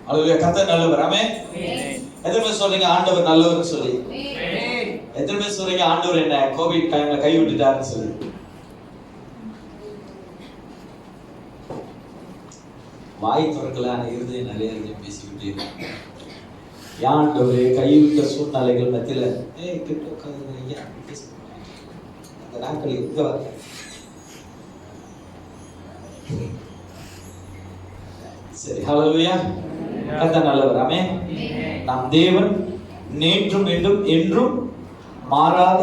அல்லேலூயா. கர்த்தர் நல்லவர். ஆமென். எத்தனை பேர் சொல்றீங்க ஆண்டவர் நல்லவர்னு சொல்லி? எத்தனை பேர் சொல்றீங்க ஆண்டவர் என்ன கோவிட் டைம்ல கை விட்டுட்டாருன்னு சொல்லி? வாய் திறக்கல, ஆனா இருதயம் நிறைய பேசிக்கிட்டே இருக்கு. ஆண்டவரே கைவிட்ட சூழ்நிலைகள் மத்தியில கிட்ட உட்காந்து ஐயா அந்த நாட்கள் எங்க வர சரி. ஹல்லேலூயா. கர்த்தர் நல்லவர். ஆமென். நம் தேவன் நேற்றும் என்றும் என்றும் மாறாத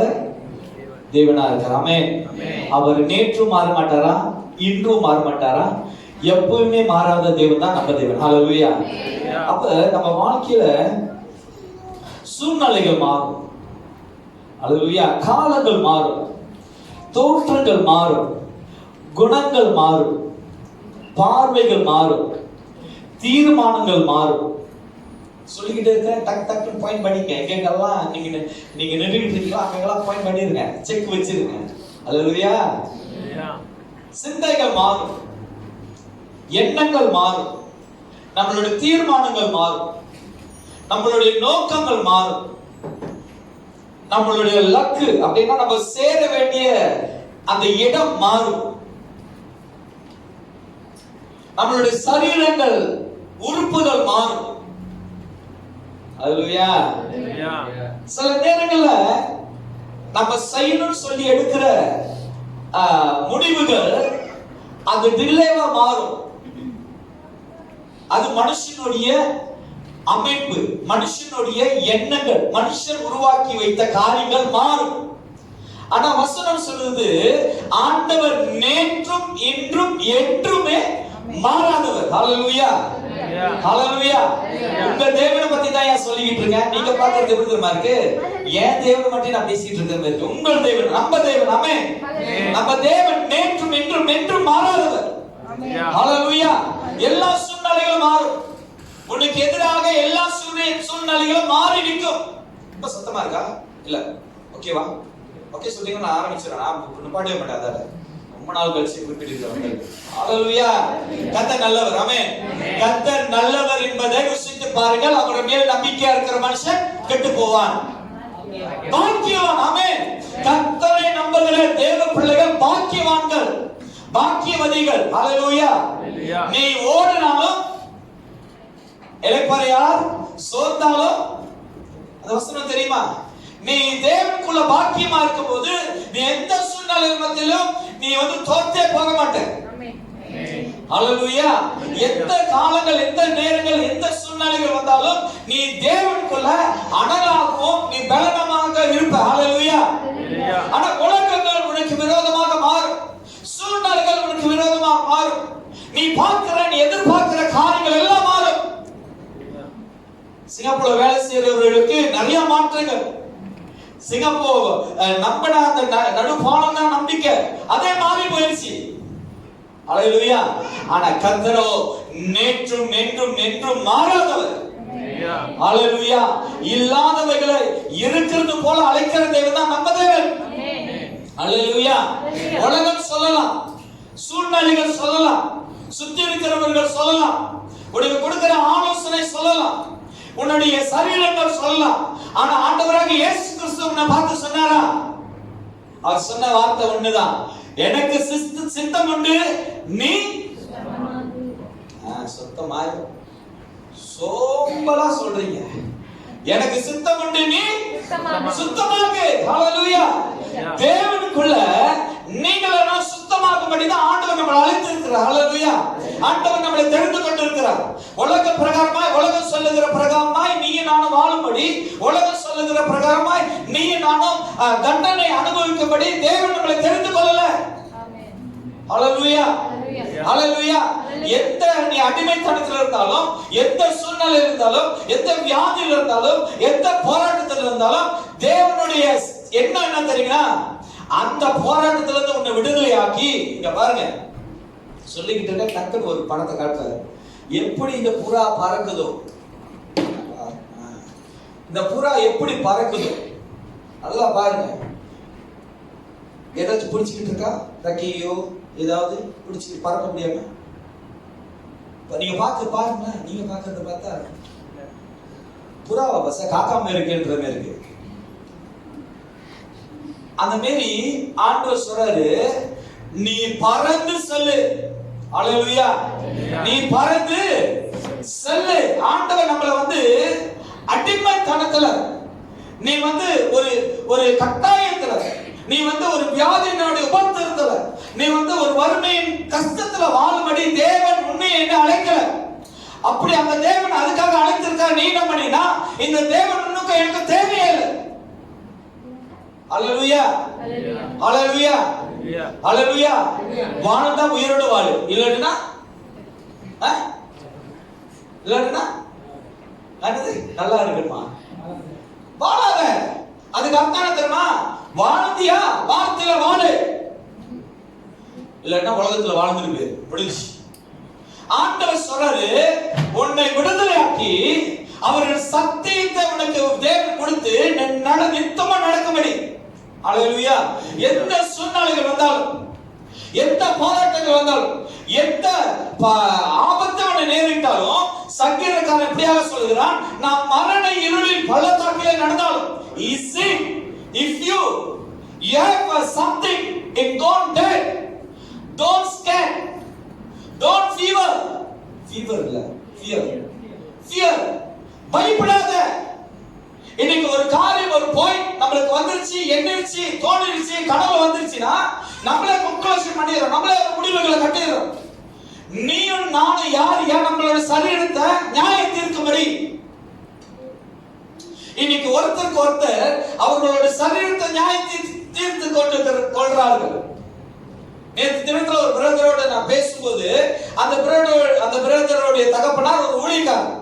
தேவனா இருக்கிறார். ஆமென். அவர் நேற்றும் மாற மாட்டாரா, இன்றும் மாற மாட்டாரா, எப்பவுமே மாறாத தேவன் தான் நம்ம தேவன். ஹல்லேலூயா. அப்ப நம்ம வாழ்க்கையில சூழ்நிலைகள் மாறும். ஹல்லேலூயா. காலங்கள் மாறும், தோற்றங்கள் மாறும், குணங்கள் மாறும், பார்வைகள் மாறும், தீர்மானங்கள் மாறும். சொல்லிக்கிட்டே இருக்க டக் டக்குன்னு பாயிண்ட் பண்ணிக்க. எங்கெங்கெல்லாம் நீங்க நின்றுட்டு இருக்கீங்களோ அங்கெல்லாம் பாயிண்ட் பண்ணிருங்க, செக் வச்சிருங்க. ஹல்லேலூயா. சிந்தைகள் மாறும், எண்ணங்கள் மாறும், நம்மளுடைய தீர்மானங்கள் மாறும், நம்மளுடைய நோக்கங்கள் மாறும், நம்மளுடைய லக்கு அப்படின்னா நம்ம சேர வேண்டிய அந்த இடம் மாறும், நம்மளுடைய சரீரங்கள் உறுப்புகள் மாறும். ஹல்லேலூயா. சில நேரங்கள்ல நம்ம செய்யணும்னு சொல்லி எடுக்கிற முடிவுகள் அது டிலேவா மாறும். அது மனுஷனுடைய அமைப்பு, மனுஷனுடைய எண்ணங்கள், மனுஷன் உருவாக்கி வைத்த காரியங்கள் மாறும். ஆனா வசனம் சொல்லுது ஆண்டவர் நேற்றும் இன்றும் என்றுமே மாறாதவர். ஹல்லேலூயா. ஹல்லேலூயா. உங்க தேவனை பத்தி தான் நான் சொல்லிட்டு இருக்கேன். நீங்க பாக்குறது எப்படி தெரியுமா இருக்கு? ஏன் தேவனை பத்தி நான் பேசிட்டு இருக்கேன் இருக்கு. உங்கள் தேவன், நம்ம தேவன். ஆமென். நம்ம தேவன் நேற்றும் இன்றும் என்றும் மாறாதவர். ஹல்லேலூயா. எல்லா சூழ்நிலைகளும் மாறும். உனக்கு எதிராக எல்லா சூழ்நிலைகளும் மாறி நிற்கும். ரொம்ப சத்தமா இருக்கா? இல்ல ஓகேவா? ஓகே சொல்றீங்க, நான் ஆரம்பிச்சிடறேன். நான் நிப்பாட்டவே மாட்டேன். அதால ரொம்ப நாள் கழிச்சு குறிப்பிட்டிருக்கிறவங்க. ஹல்லேலூயா. கர்த்தர் நல்லவர். ஆமென். கர்த்தர் நல்லவர் என்பதை ருசித்து பாருங்கள். அவர் மேல் நம்பிக்கையா இருக்கிற மனுஷன் கெட்டு போவான். பாக்கியவான். ஆமென். கர்த்தரை நம்புகிற தேவ பிள்ளைகள் பாக்கியவான்கள், பாக்கியவதிகள். ஹல்லேலூயா. நீ ஓடினாலும் இளைப்பாறையார், சோர்ந்தாலும் அந்த வசனம் தெரியுமா? நீ தேவனுக்குள்ள பாக்கியமா இருக்கும் போது நீ எந்த சூழ்நிலை மத்தியிலும் நீ தோற்றே போக மாட்ட. ஹல்லேலூயா. எந்த காலங்கள், எந்த நேரங்கள், எந்த சூழ்நிலைகள் வந்தாலும் நீ தேவனுக்குள்ள அனலாகவும் நீ பலனமாக இருப்ப. ஹல்லேலூயா. ஆனா உலகங்கள் உனக்கு விரோதமாக மாறும், சூழ்நிலைகள் உனக்கு விரோதமாக மாறும். நீ பார்க்கிற, நீ எதிர்பார்க்கிற காரியங்கள் எல்லாம் மாறும். சிங்கப்பூர்ல வேலை செய்யறவர்களுக்கு நிறைய மாற்றங்கள். சிங்கப்பூர் நம்பின அந்த நடுப்பாலம் தான் நம்பிக்கை, அதே மாறி போயிடுச்சு. ஹல்லேலூயா. ஆனா கர்த்தரோ நேற்றும் என்றும் என்றும் மாறாதவர். ஹல்லேலூயா. இல்லாதவைகளை இருக்கிறது போல அழைக்கிற தேவன் தான் நம்ம தேவன். ஹல்லேலூயா. உலகம் சொல்லலாம், சூழ்நிலைகள் சொல்லலாம், சுத்தி இருக்கிறவர்கள் சொல்லலாம், உனக்கு கொடுக்கிற ஆலோசனை சொல்லலாம், உன்னுடைய சரீரங்கள் சொல்லலாம். ஆனா ஆண்டவராக இயேசு கிறிஸ்து உன்னை பார்த்து சொன்னாரா? அவர் சொன்ன வார்த்தை ஒண்ணுதான், எனக்கு சித்தம் உண்டு, நீ சுத்தமாயிரும். சோம்பலா சொல்றீங்க. எனக்கு சித்தம் உண்டு, நீ சுத்தமாக. ஹல்லேலூயா. தேவனுக்குள்ள நீங்கள சுத்தமாகும்படி தான் ஆண்டவர் நம்மளை அழைத்திருக்கிறார். ஹல்லேலூயா. ஆண்டவர் நம்மளை தெரிந்து கொண்டிருக்கிறார். உலக பிரகாரமாய், உலகம் சொல்லுகிற பிரகாரமாய் நீ நானும் வாழும்படி, உலகம் சொல்லுகிற பிரகாரமாய் நீ நானும் தண்டனை அனுபவிக்கும்படி தேவன் நம்மளை தெரிந்து கொள்ளல. ஹல்லேலூயா. ஹல்லேலூயா. எந்த நீ அடிமைத்தனத்தில் இருந்தாலும், எந்த சூழ்நிலை இருந்தாலும், எந்த வியாதியில் இருந்தாலும், எந்த போராட்டத்தில் இருந்தாலும் தேவனுடைய எண்ணம் என்ன தெரியுமா? அந்த போராட்டத்துல இருந்து உன்னை விடுதலையாக்கி, இங்க பாருங்க சொல்லிக்கிட்டு இருக்க, டக்குன்னு ஒரு பணத்தை காட்டுறாரு. எப்படி இந்த புறா பறக்குதோ, இந்த புறா எப்படி பறக்குதோ நல்லா பாருங்க. ஏதாச்சும் பிடிச்சிக்கிட்டு இருக்கா? ரக்கையோ ஏதாவது பிடிச்சி பறக்க முடியாம நீங்க பாருங்க, நீங்க பாக்குறத பார்த்தா புறாவா பஸ் காக்கா மாதிரி இருக்குன்ற மாதிரி இருக்கு. அந்த மாரி ஆண்டவர் சொல்றாரு, நீ பறந்து செல்லு. அல்லேலூயா. நீ பறந்து செல்லு. ஆண்டவர் நம்மள அடிமைத்தனத்துல, நீ ஒரு கட்டாயத்துல, நீ ஒரு வியாதியினுடைய உபத்திரத்துல, நீ ஒரு வறுமையின் கஷ்டத்துல வாழும்படி தேவன் உன்னை என்ன அழைக்கல. அப்படி அந்த தேவன் அதுக்காக அழைத்திருக்கார். நீ என்ன பண்ணினா, இந்த தேவன் உனக்கு எனக்கு தேவையே இல்லை. அல்லேலூயா, அல்லேலூயா, அல்லேலூயா. வாழ்ந்தா உயிரோடு வாழு, இல்லைன்னா நல்லா இருக்குமா வாழாத. அதுக்கு அர்த்தம் தெரியுமா? வாழ்ந்தியா வார்த்தையில வாழு, இல்லன்னா உலகத்துல வாழ்ந்துருக்கு முடிஞ்சு. ஆண்டவர் சொல்றாரு, உன்னை விடுதலையாக்கி அவர்கள் சத்தியத்தை உனக்கு தேவன் கொடுத்து நித்தமா நடக்கும்படி. அல்லேலூயா. எந்த சூழ்நிலைகள் வந்தாலும், எந்த போராட்டங்கள் வந்தாலும், எந்த ஆபத்து அவனை நேரிட்டாலும், சங்கீதக்காரன் எப்படியாக சொல்கிறான், நான் மரண இருளில் பள்ளத்தாக்கிலே நடந்தாலும், if you have something in gone dead, don't scare, don't fear இல்ல fear, பயப்படாத. இன்னைக்கு ஒரு காரியம், ஒரு பாயிண்ட் நம்மளுக்கு வந்துருச்சு, எண்ணிருச்சு, தோணிருச்சு, கனவு வந்துருச்சுன்னா நம்மளே கன்க்ளூஷன் பண்ணிடுறோம், நம்மளே முடிவுகளை கட்டிடுறோம். நீயும் நானும் யார் நம்மளோட சரீரத்தை நியாயம் தீர்க்கும்படி. இன்னைக்கு ஒருத்தருக்கு ஒருத்தர் அவர்களோட சரீரத்தை நியாயம் தீர்த்து கொள்றார்கள். நேற்று தினத்துல ஒரு பிரதரோட நான் பேசும்போது, அந்த பிரதரோடைய தகப்பனார் ஒரு ஊழியக்காரர்.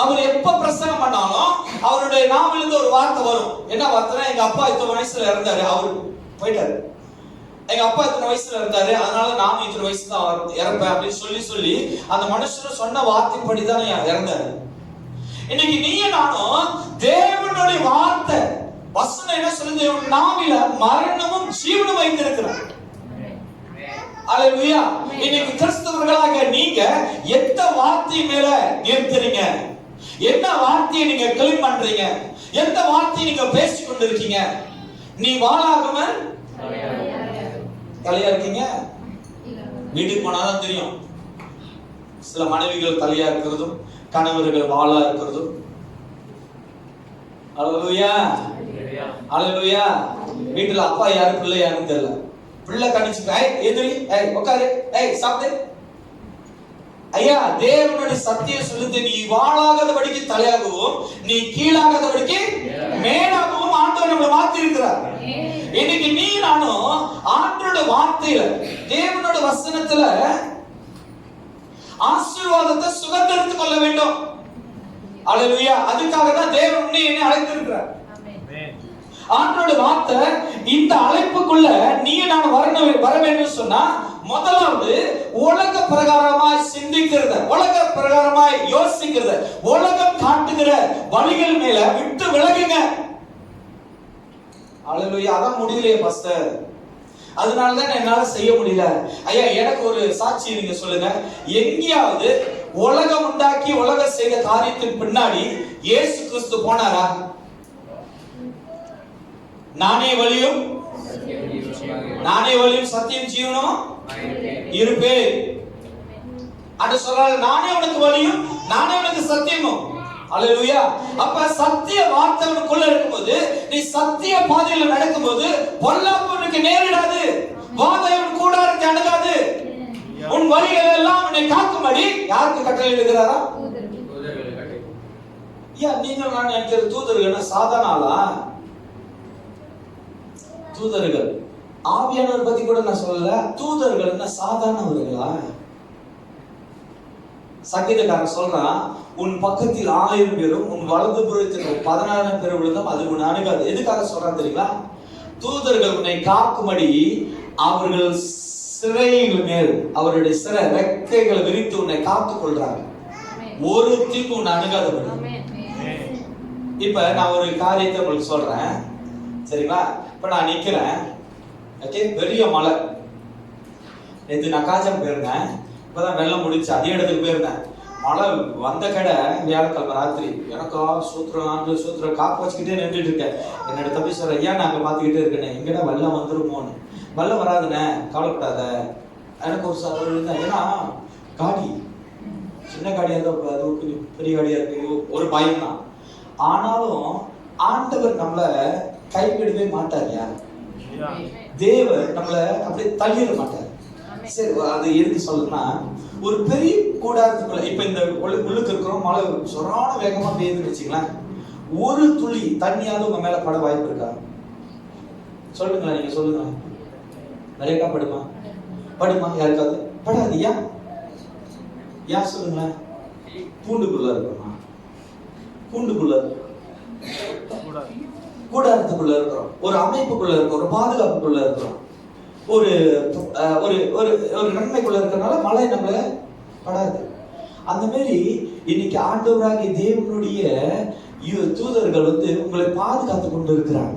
அவர் எப்ப பிரசங்கம் பண்ணாலும் அவருடைய நாவிலிருந்து ஒரு வார்த்தை வரும். என்ன வார்த்தைனா, எங்க அப்பா இத்தனை வயசுல இருந்தாரு, அவரு போயிட்டாரு. எங்க அப்பா இத்தனை வயசுல இருந்தாரு, அதனால நானும் இத்தனை வயசு தான் இறப்பேன் அப்படின்னு சொல்லி அந்த மனுஷன் சொன்ன வார்த்தைப்படிதான் இறந்தாரு. இன்னைக்கு நீயும் நானும் தேவனுடைய வார்த்தை வசனம் என்ன சொல்லுது, நாவில மரணமும் ஜீவனும் வைத்திருக்கிறார். அல்லேலூயா. இன்னைக்கு கிறிஸ்தவர்களாக நீங்க எந்த வார்த்தை மேல நிறுத்துறீங்க? என்ன வார்த்தையை நீங்க கிளீன் பண்றீங்க? எந்த வார்த்தையை நீங்க பேசிக் கொண்டிருக்கீங்க? நீ வாளாகாம தலையா இருக்கீங்க. வீட்டுக்கு போனாதான் தெரியும், சில மனைவிகள் தலையா இருக்கிறதும் கணவர்கள் வாளா இருக்கிறதும். அல்லேலூயா, அல்லேலூயா. வீட்டுல அப்பா யாரு பிள்ளை யாருன்னு தெரியல. பிள்ளை கணிச்சு எதிரி உட்காரு, சாப்பிடு. ஐயா, தேவனுடைய சத்தியம் சொல்லுது, நீ வாழாகாதபடிக்கு தலையாகவும் நீ கீழாகாதபடிக்கு மேலாகவும் ஆண்டவர் நம்மளை மாத்தி இருக்கிறார். இன்னைக்கு நீ நானும் ஆண்டோட வார்த்தையில, தேவனோட வசனத்துல ஆசீர்வாதத்தை சுதந்திரித்துக் கொள்ள வேண்டும். அல்லேலூயா. அதுக்காக தான் தேவன் உன்னை என்னை அழைத்திருக்கிறார். ஆண்டோட வார்த்தை இந்த அழைப்புக்குள்ள நீ நான் வர வேண்டும் சொன்னா, முதலாவது உலக பிரகாரமாய் சிந்திக்கிறத, உலக பிரகாரமாய் யோசிக்கிறத, உலகம் காட்டுகிற வழிகள் மேல விட்டு விலகுங்க. அல்லேலூயா. அதான் முடியலையே பாஸ்டர், அதனாலதான் என்னால செய்ய முடியல. ஐயா, எனக்கு ஒரு சாட்சி நீங்க சொல்லுங்க. எங்கேயாவது உலகம் உண்டாக்கி உலகம் செய்த காரியத்தின் பின்னாடி இயேசு கிறிஸ்து போனாரா? நானே வழியும் சத்தியம் ஜீவனும் இருப்பேன் என்று சொல்றாரு. நானே உனக்கு வழியும், நானே உனக்கு சத்தியமும். அல்லேலூயா. அப்ப சத்திய வார்த்தை உனக்குள்ள இருக்கும்போது, நீ சத்திய பாதையில நடக்கும்போது பொல்லாப்பு உனக்கு நேரிடாது, வாதை உன் கூடாரத்தை அணுகாது. உன் வழிகள் எல்லாம் உன்னை காக்கும்படி யாருக்கு கட்டளை இடுகிறாரா? நீங்கள் நான் நினைக்கிற தூதர்கள் சாதாரண ஆளா? தூதர்கள், ஆவியானவர் பத்தி கூட நான் சொல்லல. தூதர்கள் என்ன சாதாரணவர்களா? சங்கீதக்காரன் சொல்றான், உன் பக்கத்தில் 1000 பேரும் உன் வலது புறத்தில் 16 பேர் விழுந்தும் அது உன்னை அணுகாது. எதுக்காக சொல்றான் தெரியுங்களா? தூதர்கள் உன்னை காக்கும்படி அவர்கள் சிறைகள் மேல் அவருடைய சிறை ரெக்கைகளை விரித்து உன்னை காத்துக் கொள்றாங்க. ஒரு தீங்கு உன்னை அணுகாதபடி. இப்ப நான் ஒரு காரியத்தை உங்களுக்கு சொல்றேன், சரிங்களா? இப்ப நான் நிக்கிறேன், பெரிய மலை. நேற்று நான் காஜம் போயிருந்தேன். இப்பதான் வெள்ளம் முடிச்சு அதே இடத்துக்கு போயிருந்தேன். மழை வந்த கடை வியாழக்கிழமை ராத்திரி. எனக்கா சூத்திரம் காப்பு வச்சுக்கிட்டே நின்றுட்டு இருக்கேன். என்னோட தம்பி சொல்ற, ஐயா நாங்க பாத்துக்கிட்டே இருக்கேன், எங்கடா வெள்ளம் வந்துருமோன்னு. வெள்ளம் வராதுண்ணே, கவலைப்படாத. எனக்கு ஒரு ஏன்னா காடி சின்ன காடியா இருந்தா அது கொஞ்சம் பெரிய காடியா இருக்கு, ஒரு பயம் தான். ஆனாலும் ஆண்டவர் நம்மள கைவிடவே மாட்டார். யார் தேவர் நம்மள அப்படியே தள்ளிட மாட்டார். சரி, அது எதுக்கு சொல்லணும்னா, ஒரு பெரிய கூடாரத்துக்குள்ள இப்ப இந்த உள்ளுக்கு இருக்கிறோம், மழை சொரான வேகமா பெய்யுதுன்னு வச்சுக்கலாம், ஒரு துளி தண்ணியாவது உங்க மேல பட வாய்ப்பு இருக்கா? சொல்லுங்களேன், நீங்க சொல்லுங்களேன். நிறைய படுமா? படுமா? யாருக்காவது படாது. ஏன் சொல்லுங்களேன். பூண்டுக்குள்ள இருக்கணுமா? பூண்டுக்குள்ள கூடாரத்துக்குள்ள இருக்கிறோம், ஒரு அமைப்புக்குள்ள இருக்கிறோம், ஒரு பாதுகாப்புக்குள்ள இருக்கிறோம், ஒரு ஒரு ஒரு நன்மைக்குள்ள இருக்கிறனால மழை நம்மள படாது. அந்த மாதிரி இன்னைக்கு ஆண்டவராகிய தேவனுடைய தூதர்கள் உங்களை பாதுகாத்து கொண்டு இருக்கிறாங்க.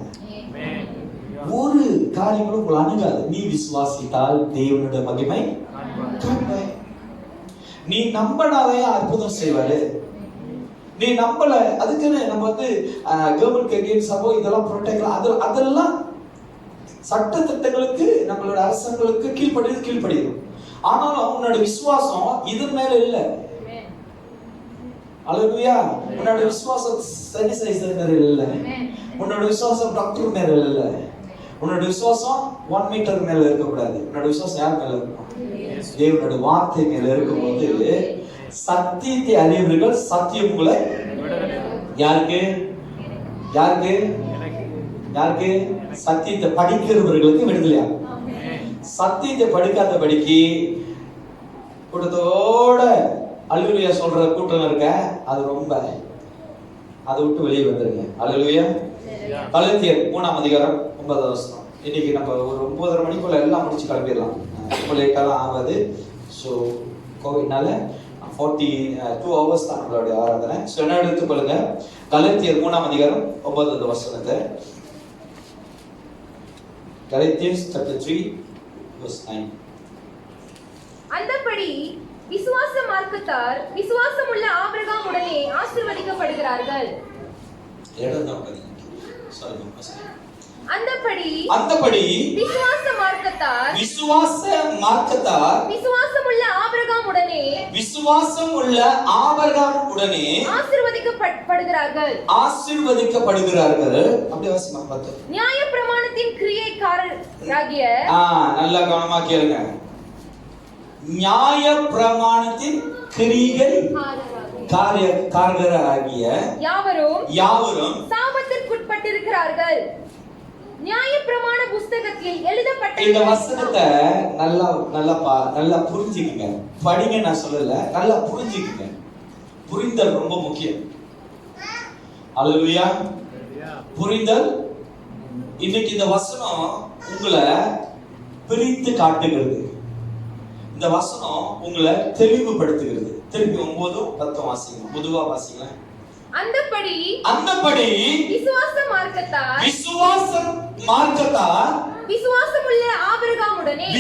ஒரு காரியங்களும் உங்களை அணுகாது. நீ விசுவாசித்தால் தேவனுடைய மகிமை காண்பாய். நீ நம்பினாலே அற்புதம் செய்வாரு. நீ நம்பல, அதுக்குன்னு நம்ம கவர்மெண்ட் அகேன்ஸ்டோ இதெல்லாம் ப்ரொடெக்ட் அதெல்லாம் சட்ட திட்டங்களுக்கு நம்மளோட அரசாங்களுக்கு கீழ்ப்படியும். ஆனாலும் உன்னோட விசுவாசம் இது மேல இல்ல. அல்லேலூயா. உன்னோட விசுவாசம் சானிடைசர் மேல இல்ல. உன்னோட விசுவாசம் டாக்டர் மேல இல்ல. உன்னோட விசுவாசம் 1 மீட்டர் மேல இருக்க கூடாது. உன்னோட விசுவாசம் யார் மேல இருக்கும்? தேவனோட வார்த்தை மேல இருக்கும்போது சத்தியத்தை அறியவர்கள் சத்தியம் உங்களை யாருக்கு யாருக்கு யாருக்கு சத்தியத்தை படிக்கிறவர்களுக்கு விடுதலையா? சத்தியத்தை படிக்காதபடிக்கு கூட்டத்தோட அல்லேலூயா சொல்ற கூட்டம் இருக்க, அது ரொம்ப அதை விட்டு வெளியே வந்துருங்க. அல்லேலூயா. கலாத்தியர் 3ஆம் அதிகாரம் 9வது வசனம். இன்னைக்கு நம்ம ஒரு 9:30 மணிக்குள்ள எல்லாம் முடிச்சு கிளம்பிடலாம். லேட்டாலாம் ஆகாது. ஸோ கோவிட்னால 42 hours தான் நம்மளுடைய ஆராதனை. ஸோ என்ன எடுத்துக்கொள்ளுங்க, கலாத்தியர் 3ஆம் அதிகாரம் 9வது வசனத்தை. Galatians chapter 3 verse 9. அந்தபடி விசுவாச மார்க்கத்தார் விசுவாசமுள்ள ஆபிரகாம் உடனே ஆசீர்வதிக்கப்படுகிறார்கள். அந்தபடி விசுவாச மார்க்கத்தார் விசுவாசமுள்ள ஆபிரகாம் உடனே ஆசீர்வதிக்கப்படுகிறார்கள். அப்படியே வாசிமா பாத்து. நியாயப்பிரமாணத்தின் கிரியைக்காரராகிய நல்லா கவனமா கேளுங்க. நியாயப்பிரமாணத்தின் காரியக்காரராகிய யாவரும் சாபத்திற்குட்பட்டிருக்கிறார்கள். நியாயப்பிரமாண புத்தகத்தில் எழுதப்பட்ட இந்த வசனத்தை நல்லா புரிஞ்சுக்கங்க. படிங்க நான் சொல்லல, நல்லா புரிஞ்சுக்கங்க. புரிந்தல் ரொம்ப முக்கியம். அல்லேலூயா. புரிந்தல். இன்னைக்கு இந்த வசனம் உங்களை பிரித்து காட்டுகிறது. இந்த வசனம் உங்களை தெளிவுபடுத்துகிறது. திருப்பி 9:10 வாசிங்க. பொதுவா வாசிங்களேன். அந்தபடி விசுவாச மார்க்கத்தார்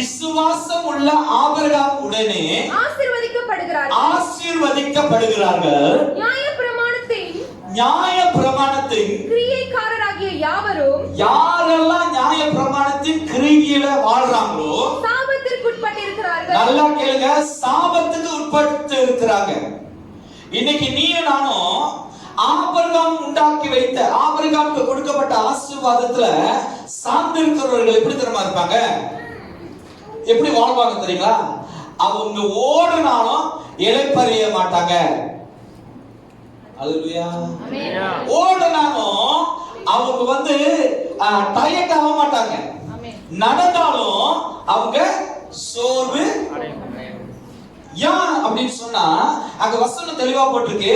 விசுவாசமுள்ள ஆபிரகாம் உடனே ஆசீர்வதிக்கப்படுகிறார்கள். நியாயப்பிரமாணத்தின் கிரியைக்காரராகிய யாவரும் யாரெல்லாம் நியாயப்பிரமாணத்தின் கிரியையில வாழ்றாங்களோ சாபத்திற்குட்பட்டிருக்கிறார்கள். நல்லா கேளுங்க, சாபத்துக்கு உட்பட்டு இருக்கிறாங்க. இன்னைக்கு நீயும் நானும் ஆபிரகாம் உண்டாக்கி வைத்த ஆபிரகாமுக்கு கொடுக்கப்பட்ட ஆசீர்வாதத்துல சார்ந்திருக்கிறவர்கள் எப்படி தெரியுமா இருப்பாங்க? எப்படி வாழ்வாங்க தெரியுங்களா? அவங்க ஓடுனாலும் இளைப்பறிய மாட்டாங்க. அல்லேலூயா. ஓடுனாலும் அவங்க டயர்ட் ஆக மாட்டாங்க. நடந்தாலும் அவங்க சோர்வு ஏன் அப்படின்னு சொன்னா, அங்க வசனம் தெளிவா போட்டிருக்கு.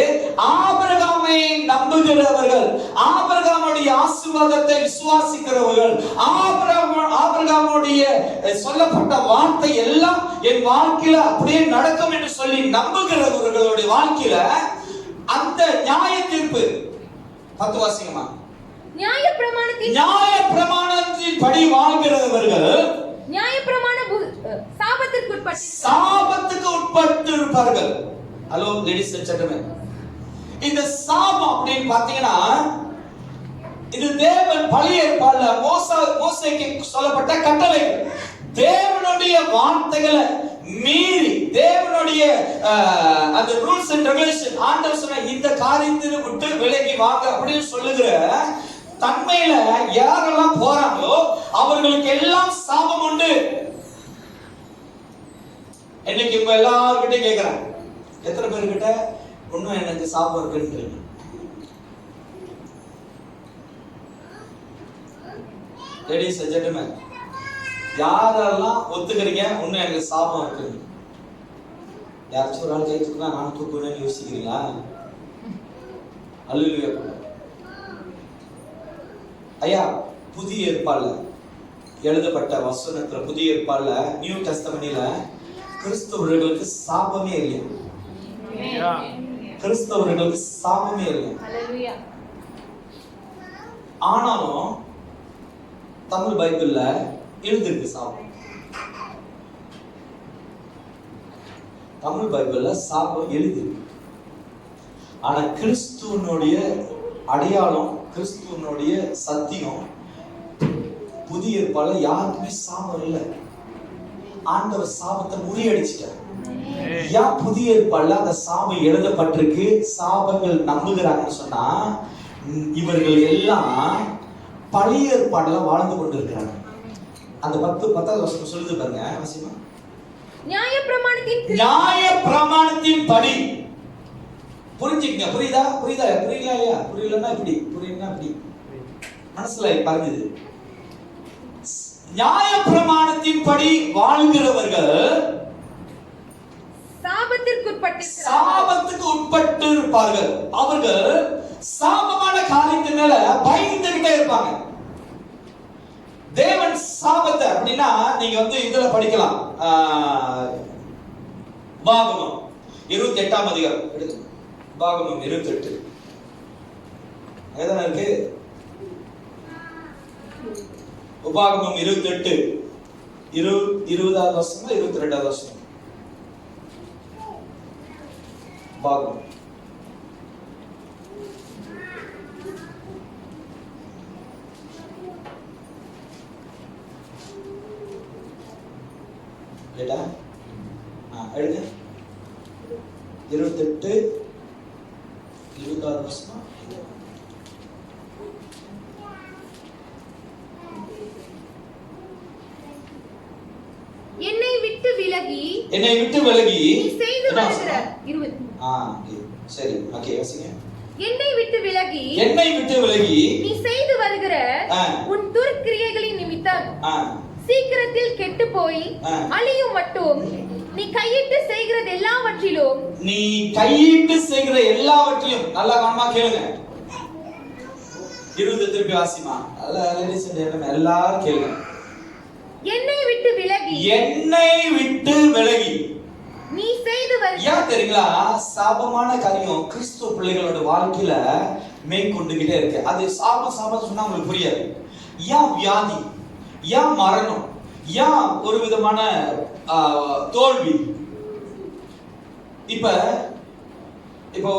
ஆபிரகாமை நம்புகிறவர்கள், ஆபிரகாமுடைய ஆசீர்வாதத்தை விசுவாசிக்கிறவர்கள், ஆபிரகாமுடைய சொல்லப்பட்ட வார்த்தை எல்லாம் என் வாழ்க்கையில அப்படியே நடக்கும் என்று சொல்லி நம்புகிறவர்களுடைய வாழ்க்கையில அந்த நியாய தீர்ப்பு 10 வாசிங்கமா. நியாயப்பிரமாணத்தின் படி வாழ்கிறவர்கள் சாபத்துக்கு உட்பட்டு இருப்பார்கள். ஹலோ லேடிஸ் அண்ட் ஜென்டில்மேன், இந்த சாபம் அப்படின்னு பாத்தீங்கன்னா இது தேவன் பழைய ஏற்பாடுல மோசேக்கு சொல்லப்பட்ட கட்டளை. தேவனுடைய வார்த்தைகளை மீறி தேவனுடைய அந்த ரூல்ஸ் அண்ட் ரெகுலேஷன், ஆண்டவர் சொன்ன இந்த காரியத்தை விட்டு விலகி வாங்க அப்படின்னு சொல்லுகிற தன்மையில யாரெல்லாம் போறாங்களோ அவர்களுக்கு எல்லாம் சாபம் உண்டு. இன்னைக்கு உங்க எல்லார்கிட்ட கேட்கிறேன், எத்தனை பேர்கிட்ட இன்னும் எனக்கு சாபம் இருக்குன்னு? லேடிஸ் அண்ட் ஜென்டில்மேன், யாரெல்லாம் ஒத்துக்கிறீங்க இன்னும் எனக்கு சாபம் இருக்கு? யாராச்சும் ஒரு ஆள் கை தூக்குனா நான் தூக்குவேன்னு யோசிக்கிறீங்களா? அல்லேலூயா. ஐயா, புதிய ஏற்பாடுல எழுதப்பட்ட வசனத்துல, புதிய ஏற்பாடுல நியூ டெஸ்டமென்ட்ல கிறிஸ்தவர்களுக்கு சாபமே இல்லையா? கிறிஸ்தவர்களுக்கு சாபமே இல்லையா? ஆனாலும் தமிழ் பைபிள்ல எழுதிருக்கு சாபம். தமிழ் பைபிள்ல சாபம் எழுதிருக்கு. ஆனா கிறிஸ்துவனுடைய அடையாளம், கிறிஸ்துவனுடைய சத்தியம் புதிய ஏற்பாடுல யாருக்குமே சாபம் இல்லை. ஆண்டவர் சாபத்தை முறியடிச்சிட்டார். ஏன் புதிய ஏற்பாடுல அந்த சாபம் எழுதப்பட்டிருக்கு, சாபங்கள் நம்புகிறாங்கன்னு சொன்னா இவர்கள் எல்லாம் பழைய ஏற்பாடுல வாழ்ந்து கொண்டிருக்கிறாங்க. அந்த 10வது வசனம் சொல்லுது பாருங்க, அவசியமா. நியாயப்பிரமாணத்தின் படி புரிஞ்சுக்கங்க. புரியுதா? புரியல இல்லையா? புரியலன்னா இப்படி, புரியலன்னா இப்படி மனசுல பறந்துது. நியாயப்பிரமாணத்தின் படி வாழ்கிறவர்கள் சாபத்துக்கு உட்பட்டு இருப்பார்கள். அவர்கள் சாபமான காரியத்தின் மேல பயந்துகிட்டே இருப்பாங்க. தேவன் சாபத்தை அப்படின்னா நீங்க இதுல படிக்கலாம். உபாகமம் 28ஆம் அதிகாரம் எடுத்து, உபாகமம் 28 எதனா இருக்கு? உபாகமம் 28 20வது வசனம் 22வது வசனம். உபாகமம் கேட்டா எழுது. 28 20வது வசனம். என்னை விட்டு விலகி நீ செய்து வருகிற 20. சரி, ஓகே, வாசிங்க. என்னை விட்டு விலகி நீ செய்து வருகிற உன் துர்க்கிரியைகளின் நிமித்தம் சீக்கிரத்தில் கெட்டு போய் அழியும் மட்டும் நீ கையிட்டு செய்கிற எல்லாவற்றிலும் நல்லா கவனமா கேளுங்க. 20 திருப்பி வாசிமா. எல்லாரும் கேளுங்க. என்னை விட்டு விலகி நீ செய்து வருகிற. ஏன் தெரியுங்களா? சாபமான காரியம் கிறிஸ்துவ பிள்ளைகளோட வாழ்க்கையில மேற்கொண்டுகிட்டே இருக்கு. அது சாபம் சொன்னா உங்களுக்கு புரியாது. ஏன் வியாதி, ஏன் மரணம், ஏன் ஒரு விதமான தோல்வி? இப்ப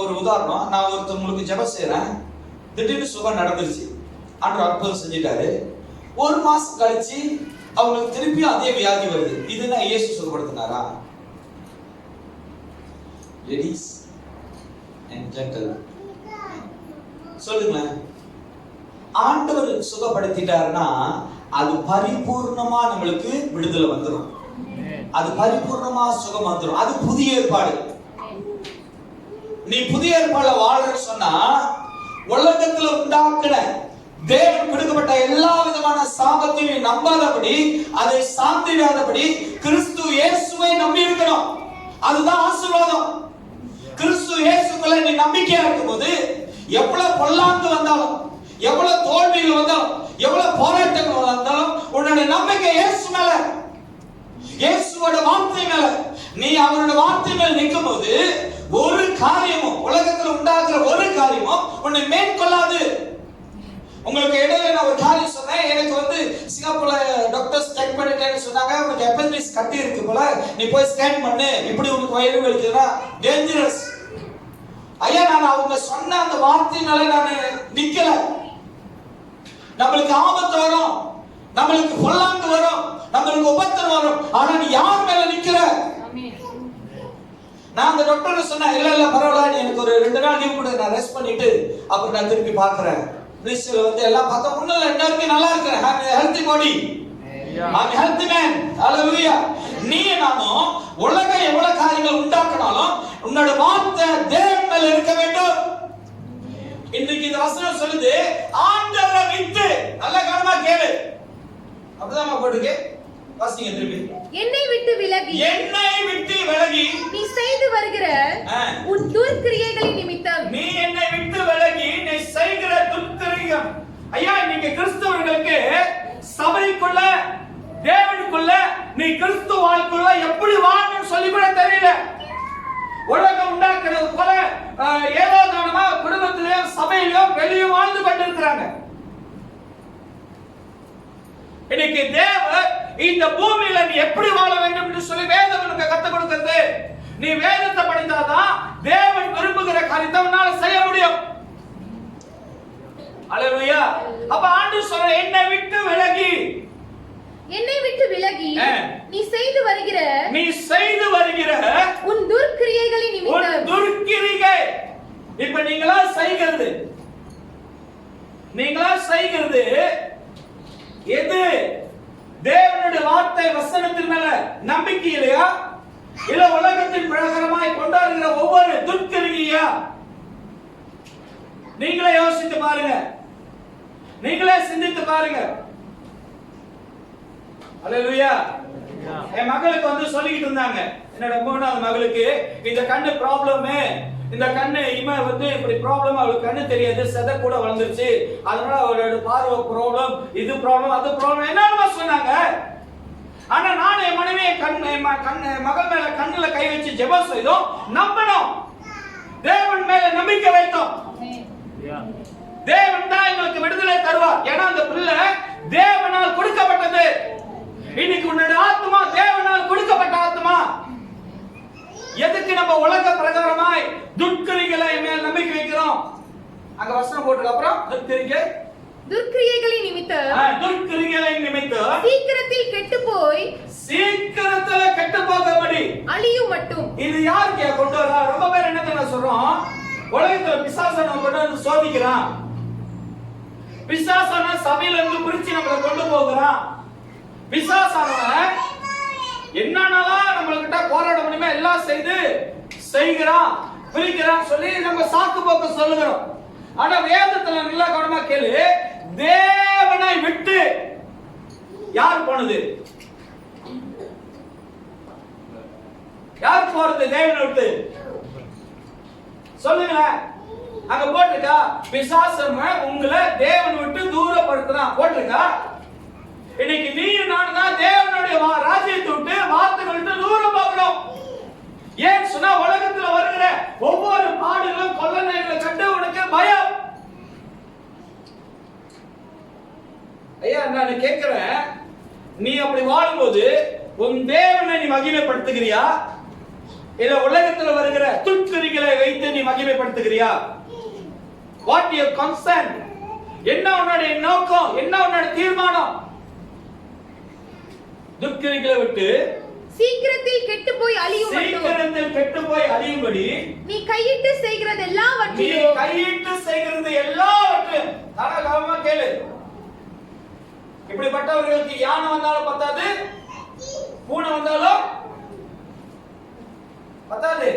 ஒரு உதாரணம், நான் ஒருத்தவங்களுக்கு ஜெபம் செய்யறேன், திடீர்னு சுகம் நடந்துருச்சு, ஆண்டவர் அற்புதம் செஞ்சிட்டாரு. 1 மாசம் கழிச்சு அவங்களுக்கு திருப்பி அதே வியாதி வருது. இதுதான் இயேசு சுகப்படுத்தினாரா? லேடிஸ் அண்ட் ஜென்டில்மேன், சொல்லுங்களேன். ஆண்டவர் சுகப்படுத்திட்டாருன்னா அது பரிபூர்ணமா நம்மளுக்கு விடுதலை வந்துடும், அது பரிபூர்ணமா சுகம் வந்துடும். அது புதிய ஏற்பாடு. நீ புதிய ஏற்பாடுல வாழ்றன்னு சொன்னா உலகத்துல உண்டாக்குன தேவன் கொடுக்கப்பட்ட எல்லா விதமான சாபத்தையும் நம்பாதபடி, அதை சார்ந்திடாதபடி கிறிஸ்து இயேசுவை நம்பி இருக்கணும். அதுதான் ஆசீர்வாதம். கிறிஸ்து இயேசுக்குள்ள நீ நம்பிக்கையா இருக்கும்போது எவ்வளவு பொல்லாங்கு வந்தாலும், எவ்வளவு தோல்விகள் வந்தாலும், எவ்வளவு போராட்டங்கள் வந்தாலும் உன்னுடைய நம்பிக்கை இயேசு மேல, இயேசுவோட வார்த்தை மேல, நீ அவரோட வார்த்தை மேல நிற்கும் போது ஒரு காரியமும், உலகத்தில் உண்டாக்குற ஒரு காரியமும் உன்னை மேற்கொள்ளாது. உங்களுக்கு இடையில நான் ஒரு காரியம் சொன்னேன், எனக்கு சிங்கப்பூர்ல டாக்டர்ஸ் செக் பண்ணிட்டேன்னு சொன்னாங்க, உனக்கு அப்பெண்டிக்ஸ் கட்டி இருக்கு போல, நீ போய் ஸ்கேன் பண்ணு, இப்படி உனக்கு வயிறு வலிக்குதுன்னா டேஞ்சரஸ். ஐயா, நான் அவங்க சொன்ன அந்த வார்த்தையினால நான் நிக்கல. நம்மளுக்கு ஆபத்து வரும், நம்மளுக்கு பொல்லாங்கு வரும், நம்மளுக்கு உபத்திரம் வரும். ஆனா நீ யார் மேல நிக்கிற? நான் அந்த டாக்டர் சொன்னேன், இல்ல இல்ல பரவாயில்ல, நீ எனக்கு ஒரு 2 நாள் லீவ் கொடு, நான் ரெஸ்ட் பண்ணிட்டு அப்புறம் நான் திருப்பி பாக்குறேன். ரிசல்ட் வந்து எல்லாம் பார்த்தா முன்னல எல்லாருமே நல்லா இருக்கு. Healthy body, healthy man. ஹalleluya. நீ நானும் உலகம் எவ்வளவு காரியங்கள் உண்டாக்கினாலும் உன்னோட வார்த்தை தேவன் மேல இருக்க வேண்டும். இன்னைக்கு இந்த வசனம் சொல்லுது, ஆண்டவரை விட்டு, நல்ல கவனமா கேளு. அப்படிதான் போட்டுருக்கு, வாசிங்க திருப்பி. என்னை விட்டு விலகி, என்னை விட்டு விலகி நீ செய்து வருகிற உன் துர்க்கிரியைகளின் நிமித்தம், நீ என்னை விட்டு விலகி நீ செய்கிற துர்க்கிரியம். ஐயா, இன்னைக்கு கிறிஸ்தவர்களுக்கு சபைக்குள்ள தேவனுக்குள்ள நீ கிறிஸ்துவ வாழ்க்கைக்குள்ள எப்படி வாழணும்னு சொல்லி கூட தெரியல. உலகம் உண்டாக்குறது போல ஏதோ தானமா குடும்பத்திலயும் சபையிலயும் வெளியும் வாழ்ந்து கொண்டிருக்கிறாங்க. இன்னைக்கு தேவன் இந்த பூமியில நீ எப்படி வாழ வேண்டும் என்று சொல்லி வேதம் உனக்கு கற்றுக் கொடுக்கிறது. நீ வேதத்தை படித்தாதான் தேவன் விரும்புகிற காரியத்தை உன்னால செய்ய முடியும். அல்லேலூயா. அப்ப ஆண்டவர் சொல்ற, என்னை விட்டு விலகி, என்னை விட்டு விலகி நீ செய்து வருகிற உன் துர்க்கிரியைகளின் நிமித்தம், உன் துர்க்கிரியை. இப்ப நீங்களா செய்கிறது எது? தேவனுடைய வார்த்தை வசனத்தின் மேல நம்பிக்கை இல்லையா, இல்ல உலகத்தின் பிரகாரமாய் கொண்டாடுகிற ஒவ்வொரு துர்க்கிரியா? நீங்களே யோசித்து பாருங்க, நீங்களே சிந்தித்து பாருங்க. அல்லேலூயா. என் மகளுக்கு வந்து சொல்லிக்கிட்டு இருந்தாங்க, என்னோட 3வது மகளுக்கு இந்த கண்ணு ப்ராப்ளமே, இந்த கண்ணு இம வந்து இப்படி ப்ராப்ளம், அவளுக்கு கண்ணு தெரியாது, செத கூட வளர்ந்துருச்சு, அதனால அவளோட பார்வை ப்ராப்ளம், இது ப்ராப்ளம், அது ப்ராப்ளம், என்னன்னு சொன்னாங்க. ஆனா நான் என் மனைவி மகள் மேல கண்ணுல கை வச்சு ஜெபம் செய்தோம், நம்பணும், தேவன் மேல நம்பிக்கை வைத்தோம். தேவன் தான் எங்களுக்கு விடுதலை தருவார். ஏன்னா அந்த பிள்ளை தேவனால் கொடுக்கப்பட்டது. இன்னைக்கு உன்னோட ஆத்மா தேவனால் கொடுக்கப்பட்ட ஆத்மா. எதுக்கு நம்ம உலக பிரகாரமாய் துர்க்கிரிகளை மேல் நம்பிக்கை வைக்கிறோம்? அங்க வசனம் போட்டுக்கு அப்புறம் துர்க்கிரியைகளின் நிமித்தம் சீக்கிரத்தில் கெட்டு போகும்படி அழியும் மட்டும். இது யாருக்கு கொண்டு வரா? ரொம்ப பேர் என்ன தெரியுமா சொல்றோம், உலகத்துல பிசாசனை கொண்டு வந்து சோதிக்கிறான், பிசாசான சபையில இருந்து பிரிச்சு நம்மளை கொண்டு போகிறான், பிசாசானவன் என்னன்னாலாம் நம்மள்கிட்ட போராட முடியுமா எல்லாம் செய்கிறான், பிரிக்கிறான் சொல்லி நம்ம சாக்கு போக்கு சொல்லுகிறோம். ஆனா வேதத்துல நல்லா கவனமா கேளு, தேவனை விட்டு யார் போனது? யார் போறது தேவனை விட்டு? சொல்லுங்களேன். அங்க போட்டிருக்கா, பிசாசு உங்களை தேவன் விட்டு தூரப்படுத்துறான் போட்டிருக்கா? இன்னைக்கு நீயும் நானும் தான் தேவனுடைய ராஜ்யத்தை விட்டு வார்த்தைகளை விட்டு தூரம் போகிறோம். ஏன் சொன்னா, உலகத்துல வருகிற ஒவ்வொரு பாடுகளும் கொள்ளனைகளை கண்டு உனக்கு பயம். ஐயா, நான் கேட்கிறேன், நீ அப்படி வாழும்போது உன் தேவனை நீ மகிமைப்படுத்துகிறியா, இல்ல உலகத்துல வருகிற துர்க்கிரிகளை வைத்து நீ மகிமைப்படுத்துகிறியா? What your concern? என்ன உன்னுடைய நோக்கம், என்ன உன்னுடைய தீர்மானம்? துர்க்கிரிகளை விட்டு சீக்கிரத்தில் கெட்டு போய் அழியும்படி நீ கையிட்டு செய்கிறது எல்லாவற்றையும் கவனமா கேளு. இப்படிப்பட்டவர்களுக்கு யானை வந்தாலும் பத்தாது, பூனை வந்தாலும் பத்தாது.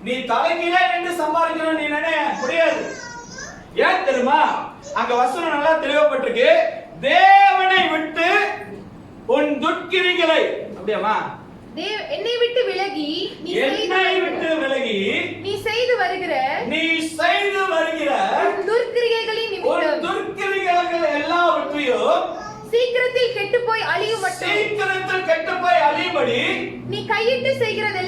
நீ தலைகீழே நின்று சம்பாதிக்கணும் நீ நினைய முடியாது. ஏன் தெரியுமா? அங்க வசனம் நல்லா தெளிவப்பட்டிருக்கு, தேவனை விட்டு உன் துர்க்கிரிகளை, அப்படியாமா, என்னை விட்டு விலகி நீ செய்து வருகிற துர்க்கிரியைகளின் நிமித்தம் எல்லாவற்றையும் சீக்கிரத்தில் கெட்டு போய் அழியும்படி நீ கையிட்டு செய்கிறது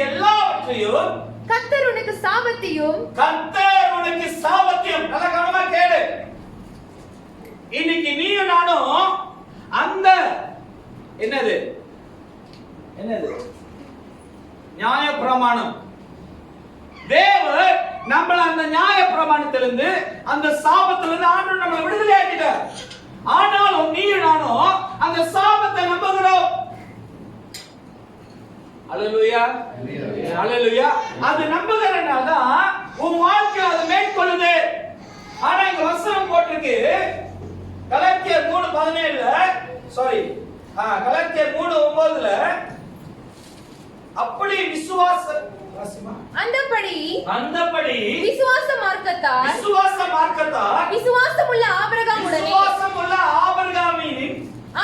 எல்லாவற்றிலும் கர்த்தர் உனக்கு சாபத்தையும் நல்ல கவனமா கேளு. இன்னைக்கு நீயும் நானும் அந்த என்னது என்னது? நியாயப்பிரமாணம். தேவன் நம்மள அந்த நியாயப்பிரமாணத்திலிருந்து, அந்த சாபத்திலிருந்து ஆண்டவர் நம்மளை விடுதலை ஆக்கிட்டார். ஆனாலும் நீயும் நானும் அந்த சாபத்தை நம்புகிறோம். அல்லேலூயா, அல்லேலூயா. அது நம்புகிறனால தான் உன் வாழ்க்கை அதை மேற்கொள்ளுது. ஆனா இங்க வசனம் போட்டிருக்கு, கலாத்தியர் 3:17, சாரி, கலாத்தியர் 3:9, அப்படி அந்தபடி விசுவாச மார்க்கத்தால் விசுவாசமுள்ள ஆபிரகாமுடனே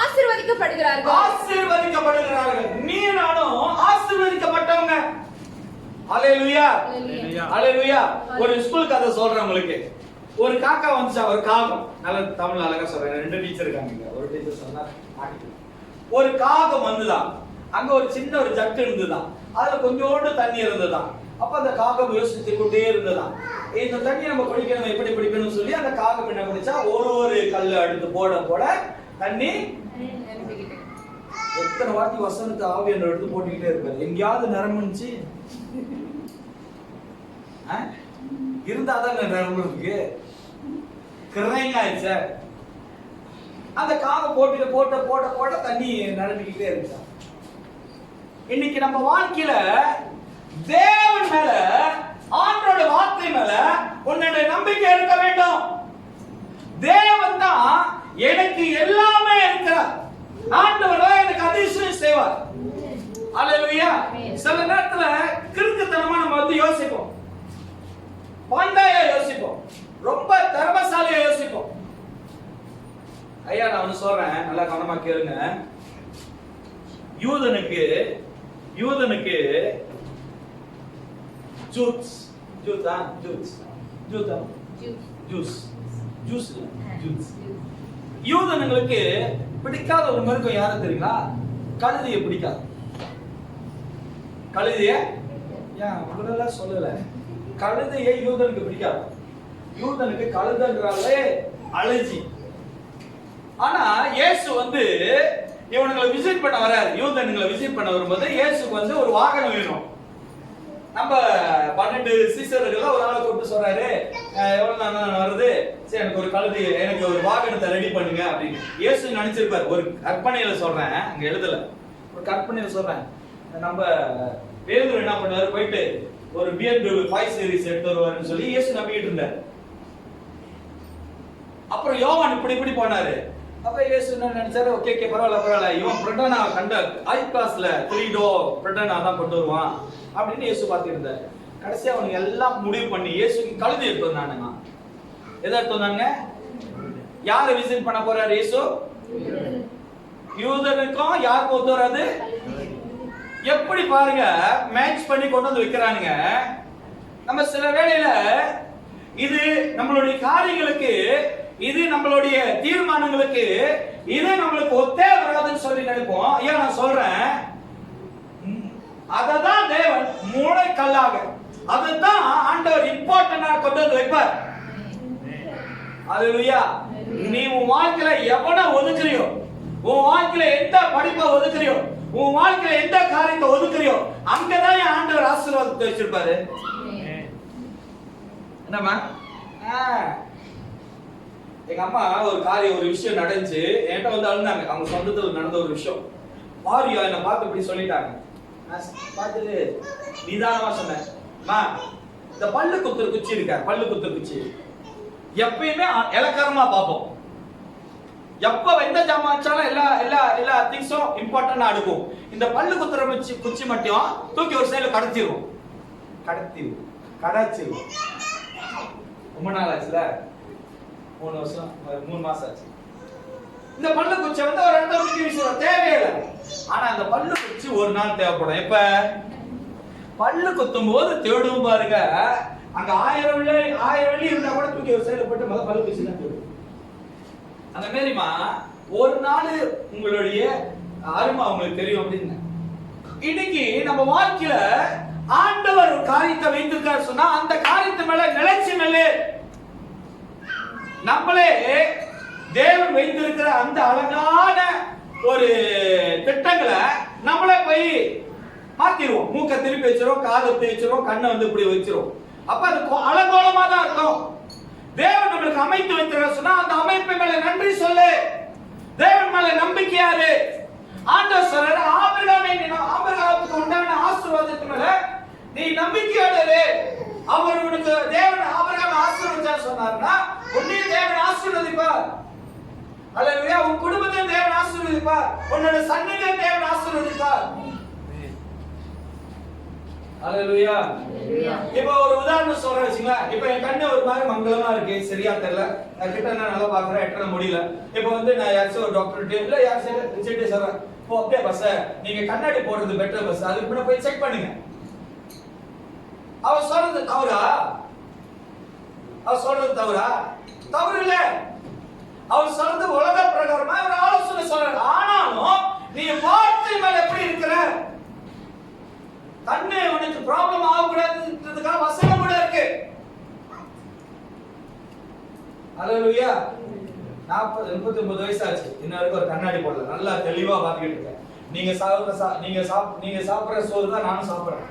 ஆசீர்வதிக்கப்படுகிறார்கள். நீ நானும் ஆசீர்வதிக்கப்பட்டவங்க. அல்லேலூயா, அல்லேலூயா. ஒரு ஸ்கூல் கதை சொல்றேன் உங்களுக்கு. ஒரு காக்கா வந்துச்சா, ஒரு காகம். நல்ல தமிழ் அழகா சொல்றேன். 2 டீச்சர் இருக்காங்க. ஒரு டீச்சர் சொன்னா ஒரு காகம் வந்துதான். அங்க ஒரு சின்ன ஒரு ஜட்டு இருந்துதான். அதுல கொஞ்சோண்டு தண்ணி இருந்ததுதான். அப்ப அந்த காகம் யோசித்து கொண்டே இருந்ததுதான், இந்த தண்ணி நம்ம குடிக்கணும், எப்படி குடிக்கணும்னு சொல்லி அந்த காகம் என்ன பண்ணிச்சா, ஒரு கல்லு அடுத்து போட போட தண்ணி. எத்தனை வாட்டி வசனத்தை ஆவியானவர் எடுத்து போட்டுக்கிட்டே இருப்பாரு. எங்கேயாவது நிரம்பிச்சு இருந்தாதான் நிரம்பு இருக்கு. கிரைங்க ஆயிடுச்ச. அந்த காகம் போட்டு போட்ட போட்ட போட்ட தண்ணி நிரம்பிக்கிட்டே இருந்துச்சா. இன்னைக்கு நம்ம வாழ்க்கையில தேவன் மேல, ஆண்டவருடைய வார்த்தை மேல உன்னுடைய நம்பிக்கை இருக்க வேண்டும். தேவன் தான் எனக்கு எல்லாமே இருக்கிறார். ஆண்டவர் தான் எனக்கு அதிசயம் செய்வார். அல்லேலூயா. சில நேரத்துல கிறுக்குத்தனமா நம்ம யோசிப்போம், பாண்டாயா யோசிப்போம், ரொம்ப திறமசாலியா யோசிப்போம். ஐயா நான் ஒண்ணு சொல்றேன், நல்லா கவனமா கேளுங்க. யூதனுக்கு யூதனுங்களுக்கு பிடிக்காத ஒரு மிருகம் யாரும் தெரியுங்களா? கழுதையை பிடிக்காது. கழுதைய ஏன் சொல்லல? கழுதையை யூதனுக்கு பிடிக்காது. யூதனுக்கு கழுதைன்றாலே அலர்ஜி. ஆனா இயேசு வந்து இவனுங்களை விசிட் பண்ண வராரு. யூதனுங்களை விசிட் பண்ண வரும்போது இயேசுக்கு வந்து ஒரு வாகனம் வேணும். நம்ம 12 சீசர்கள் ஒரு ஆளை கூப்பிட்டு சொல்றாரு, எவ்வளவு நாள் வருது, சரி எனக்கு ஒரு கழுதை, எனக்கு ஒரு வாகனத்தை ரெடி பண்ணுங்க அப்படின்னு. இயேசு நினைச்சிருப்பாரு. ஒரு கற்பனையில சொல்றேன், அங்க எழுதல, ஒரு கற்பனையில சொல்றேன். நம்ம பேதுரு என்ன பண்ணாரு, போயிட்டு ஒரு BMW 5 சீரிஸ் எடுத்து வருவாருன்னு சொல்லி இயேசு நம்பிக்கிட்டு இருந்தாரு. அப்புறம் யோவான் இப்படி போனாரு. அப்ப இயேசு என்ன நினைச்சாரு, ஓகே பரவாயில்ல, இவன் பிரடனா கண்ட ஹை கிளாஸ்ல 3 டோர் பிரடனா தான் கொண்டு வருவான் அப்படின்னு இயேசு பார்த்துட்டு இருந்தாரு. கடைசியா அவனுக்கு எல்லாம் முடிவு பண்ணி இயேசுக்கு கழுதை எடுத்து வந்தானுங்க. எதை எடுத்து வந்தாங்க? யாரை விசிட் பண்ண போறாரு இயேசு? யூதனுக்கும் யாருக்கும் ஒத்து வராது. எப்படி பாருங்க, மேட்ச் பண்ணி கொண்டு வந்து வைக்கிறானுங்க. நம்ம சில வேளையில இது நம்மளுடைய காரியங்களுக்கு, இது நம்மளுடைய தீர்மானங்களுக்கு, இது நம்மளுக்கு ஒத்தே வராதுன்னு சொல்லி நினைப்போம். ஐயா நான் சொல்றேன், அததான் தேவன் மூளை கல்லாக, அதுதான் ஆண்டவர் இம்பார்ட்டன்டா கொண்டு வந்து வைப்பார். அல்லேலூயா. நீ உன் வாழ்க்கையில எவனை ஒதுக்குறியோ, உன் வாழ்க்கையில எந்த படிப்பை ஒதுக்குறியோ, உன் வாழ்க்கையில எந்த காரியத்தை ஒதுக்குறியோ, அங்கதான் ஆண்டவர் ஆசீர்வாதத்தை வச்சிருப்பாரு. என்னம்மா? எங்க அம்மா ஒரு விஷயம் நடந்துச்சு, என்கிட்ட வந்து அழுந்தாங்க. அவங்க சொந்தத்துல நடந்த ஒரு விஷயம். மாரியா என்ன பார்த்து இப்படி சொல்லிட்டாங்க. பார்த்துட்டு நிதானமா சொன்னேன், இந்த பல்லு குத்துற குச்சி இருக்க, பல்லு குத்துற குச்சி எப்பயுமே இலக்காரமா பார்ப்போம். எப்ப எந்த ஜாமான் வச்சாலும் எல்லா திங்ஸும் இம்பார்ட்டன்டா அடுக்கும். இந்த பல்லு குத்துற குச்சி மட்டும் தூக்கி ஒரு சைடுல கடத்திடுவோம். ரொம்ப நாள் ஆச்சுல, 3 வருஷம் 3 மாசம் ஆச்சு. இந்த பல்லு குச்சி வந்து ஒரு இடத்துல தூக்கி வீசுவோம், தேவையில்லை. ஆனா அந்த பல்லு குச்சி ஒரு நாள் தேவைப்படும். எப்ப பல்லு குத்தும் போது தேடும் பாருங்க, அங்க 1000 வெள்ளி இருந்தா கூட தூக்கி ஒரு சைடுல போட்டு முதல்ல பல்லு குச்சி தான் தேடும். அந்த மாதிரிமா ஒரு நாள் உங்களுடைய அருமை உங்களுக்கு தெரியும் அப்படின்னு. இன்னைக்கு நம்ம வாழ்க்கையில ஆண்டவர் ஒரு காரியத்தை வைத்திருக்காரு சொன்னா, அந்த காரியத்து மேல நிலைச்சு நில்லு. நம்மளே தேவன் வைத்திருக்கிற அந்த அழகான ஒரு திட்டங்களை நம்மளே போய் மாத்திடுவோம். மூக்க திருப்பி வச்சிரும், காதை வச்சிரும், கண்ணை வந்து இப்படி வச்சிரும். அப்ப அது அலங்கோலமா தான் இருக்கும். தேவன் நம்மளுக்கு அமைத்து வைத்திருக்க சொன்னா அந்த அமைப்பு மேல நன்றி சொல்லு. தேவன் மேல நம்பிக்கையாரு. ஆண்டவர் சொல்றாரு, ஆபிரகாமுக்கு உண்டான ஆசீர்வாதத்து மேல நீ நம்பிக்கையோடு. அவர் உனக்கு தேவன் ஆபிரகாம் ஆசீர்வதிச்சா சொன்னாருன்னா உன்னையும் தேவன் ஆசீர்வதிப்பார். அல்லேலூயா. உன் குடும்பத்தை தேவன் ஆசீர்வதிப்பார். உன்னோட சந்ததியை தேவன் ஆசீர்வதிப்பார். அல்லேலூயா. இப்போ ஒரு உதாரணம் சொல்றேன் வச்சுங்களா. இப்போ என் கண்ணு ஒரு மாதிரி மங்களமா இருக்கு, சரியா தெரியல, கிட்ட நான் நல்லா பாக்குறேன், எட்டற முடியல. இப்போ வந்து நான் யாராச்சும் ஒரு டாக்டர் இல்ல யாராச்சும் சொல்றேன், ஓ அப்படியே பஸ் நீங்க கண்ணாடி போடுறது பெட்டர் பஸ், அதுக்கு முன்ன போய் செக் பண்ணுங்க. அவர் சொல்றது தவறா? அவர் சொல்றது தவறா? தவறு இல்ல. அவர் சொல்றது உலக பிரகாரமா ஒரு ஆலோசனை சொல்றாரு. ஆனாலும் நீ வார்த்தை மேல எப்படி இருக்கிற? கண்ணு உனக்கு ப்ராப்ளம் ஆகக்கூடாதுன்றதுக்காக வசனம் கூட இருக்கு. அல்லேலூயா. 39 வயசு ஆச்சு, இன்ன வரைக்கும் ஒரு கண்ணாடி போடல, நல்லா தெளிவா பாத்துக்கிட்டு இருக்கேன். நீங்க சாப்பிடுற சோறு தான் நானும் சாப்பிடுறேன்.